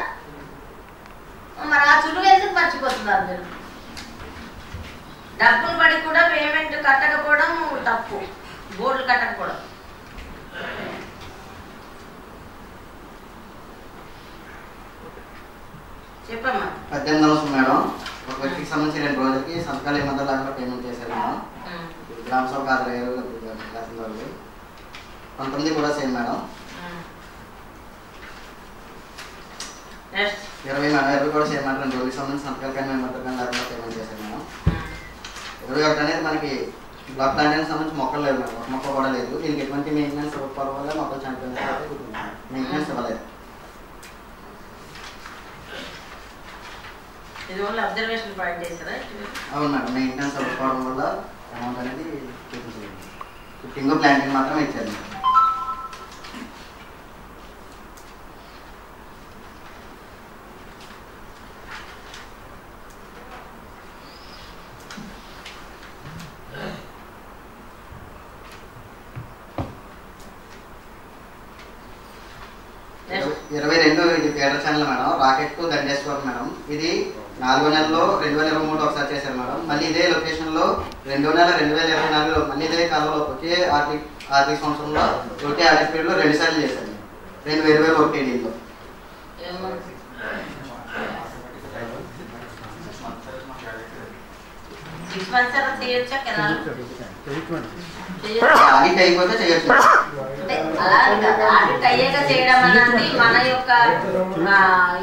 మరి ఆ చులువు ఎందుకు మర్చిపోతున్నారు మీరు? డబ్బులు పడి కూడా పేమెంట్ కట్టకపోవడం తప్పు, బోర్డులు కట్టకపోవడం. చెప్పమ్మా. 18వ సంవత్సరం మేడం ఒక వ్యక్తికి సంబంధించి 2 రోజులకి సంతకాలు ఏమంతా లేకుండా పేమెంట్ చేశారు మేడం. గ్రామ సభ కార్యాలయాలు 19 కూడా సేమ్ మేడం. 20 మేడం 20 కూడా సేమ్ మేడం. 2 రోజులకి సంబంధించి సంతకాలు కానీ ఏమంతా కానీ లేకుండా పేమెంట్ చేశారు మేడం. 21 అనేది మనకి బ్లాక్ ప్లాంట్ సంబంధించి మొక్కలు లేదు మేడం, ఒక మొక్క కూడా లేదు. దీనికి ఎటువంటి మెయింటెనెన్స్ ఇవ్వకపోవడం వల్ల మొక్కలు చనిపోయినట్టు మెయింటెనెన్స్ ఇవ్వలేదు. అబ్జర్వేషన్ పాయింట్ చేస్తారా? అవును మేడం, మెయింటెనెన్స్ అవ్వకపోవడం వల్ల అమౌంట్ అనేది చూపించలేదు. ఫిఫ్టింగ్ ప్లాంటింగ్ మాత్రమే ఇచ్చారు. ఇరవై 22 ఇది ఫీడర్ ఛానల్ మేడం. రాకెట్ టు దండేశ్వరం మేడం. ఇది 4వ నెలలో 2023 ఒకసారి చేశారు మేడం. మళ్ళీ ఇదే లొకేషన్ లో 2వ నెల 2024లో మళ్ళీ ఇదే కాలంలో ఒకే ఆర్థిక సంవత్సరంలో ఒకే ఆర్థిక పీరియడ్ లో 2 సార్లు చేశారు. 2 వేరు ఒకే డీల్లో. ఆడిట్ అయిపోతే చేయొచ్చు. ఆడిట్ అయ్యాక చేయడం అన్నది మన యొక్క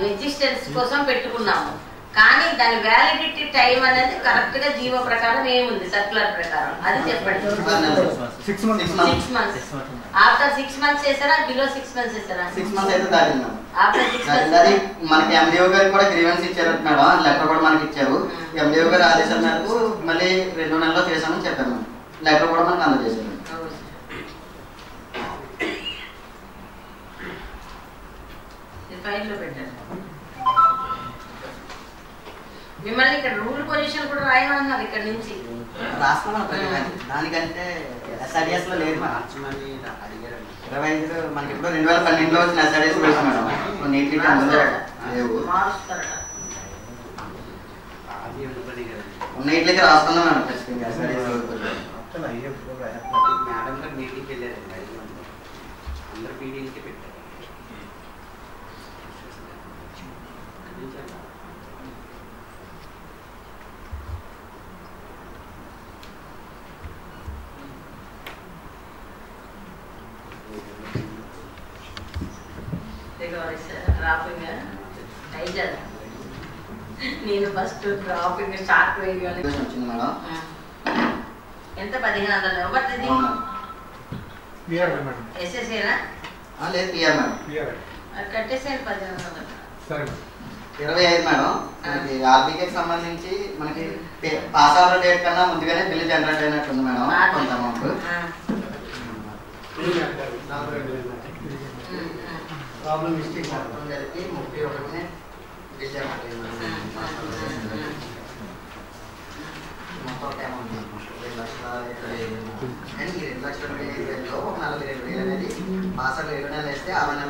ఎగ్జిస్టెన్స్ కోసం పెట్టుకున్నాము. కానీ దాని వ్యాలిడిటీ టైం అనేది కరెక్ట్ గా జీవో ప్రకారం ఏముంది సర్క్యులర్ ప్రకారం అది చెప్పండి. 6 months. ఆఫ్టర్ 6 months చేస్తారా? బిలో 6 months చేస్తారా? 6 months అయితే దాటింది. ఆఫ్టర్ 6 months మనకి ఎండిఓ గారికి కూడా గ్రీవెన్స్ ఇచ్చారు మేడం. లెటర్ కూడా మనకి ఇచ్చారు. ఎండిఓ గారి ఆదేశాల మేరకు మళ్ళీ 2 నెలల్లో చేశామని చెప్పారు మేడం. లెటర్ కూడా మనకు అందజేశారు. ఫైల్లో పెట్టారు. మిమ్మల్ని ఇక్కడ రూల్ పొజిషన్ కూడా రాయమన్నారు. ఇక్కడ నుంచి రాస్తున్నాం దానికంటే ఎస్ఆర్డిఎస్ లో లేదు మేడం. 25 మనకి ఇప్పుడు 2012లో వచ్చిన ఎస్ఆర్డిఎస్ పెడతాం మేడం. నీట్లీ అందులో లేవు. ఉన్నట్లయితే రాస్తున్నాం మేడం. ఖచ్చితంగా ఎస్ఆర్డిఎస్ మేడం గారు మీటింగ్కి వెళ్ళారండి. అందరూ పీడీలకి పెట్టారు. నేను ఫస్ట్ డ్రాపింగ్ స్టార్ట్ వేయాలి. వచ్చింది మేడం. ఎంత 1500 ఎవరిది? ఎస్ఎస్ఏనా? లేదు పిఆర్ మేడం. కట్టేసేయండి 1500. సరే 25 మేడం. మనకి ఆర్బీకేకి సంబంధించి మనకి పాస్ అవర్ డేట్ కన్నా ముందుగానే బిల్లు జనరేట్ అయినట్టుంది మేడం. కొంత అమౌంట్ ప్రాబ్లం మిస్టేక్ జరిగి 31నే బిల్ జనరేట్ అయింది. మొత్తం అమౌంట్ 2,25,000 అనేది పాస్ అవర్ 7 నెలలు వేస్తే 6 నెలలు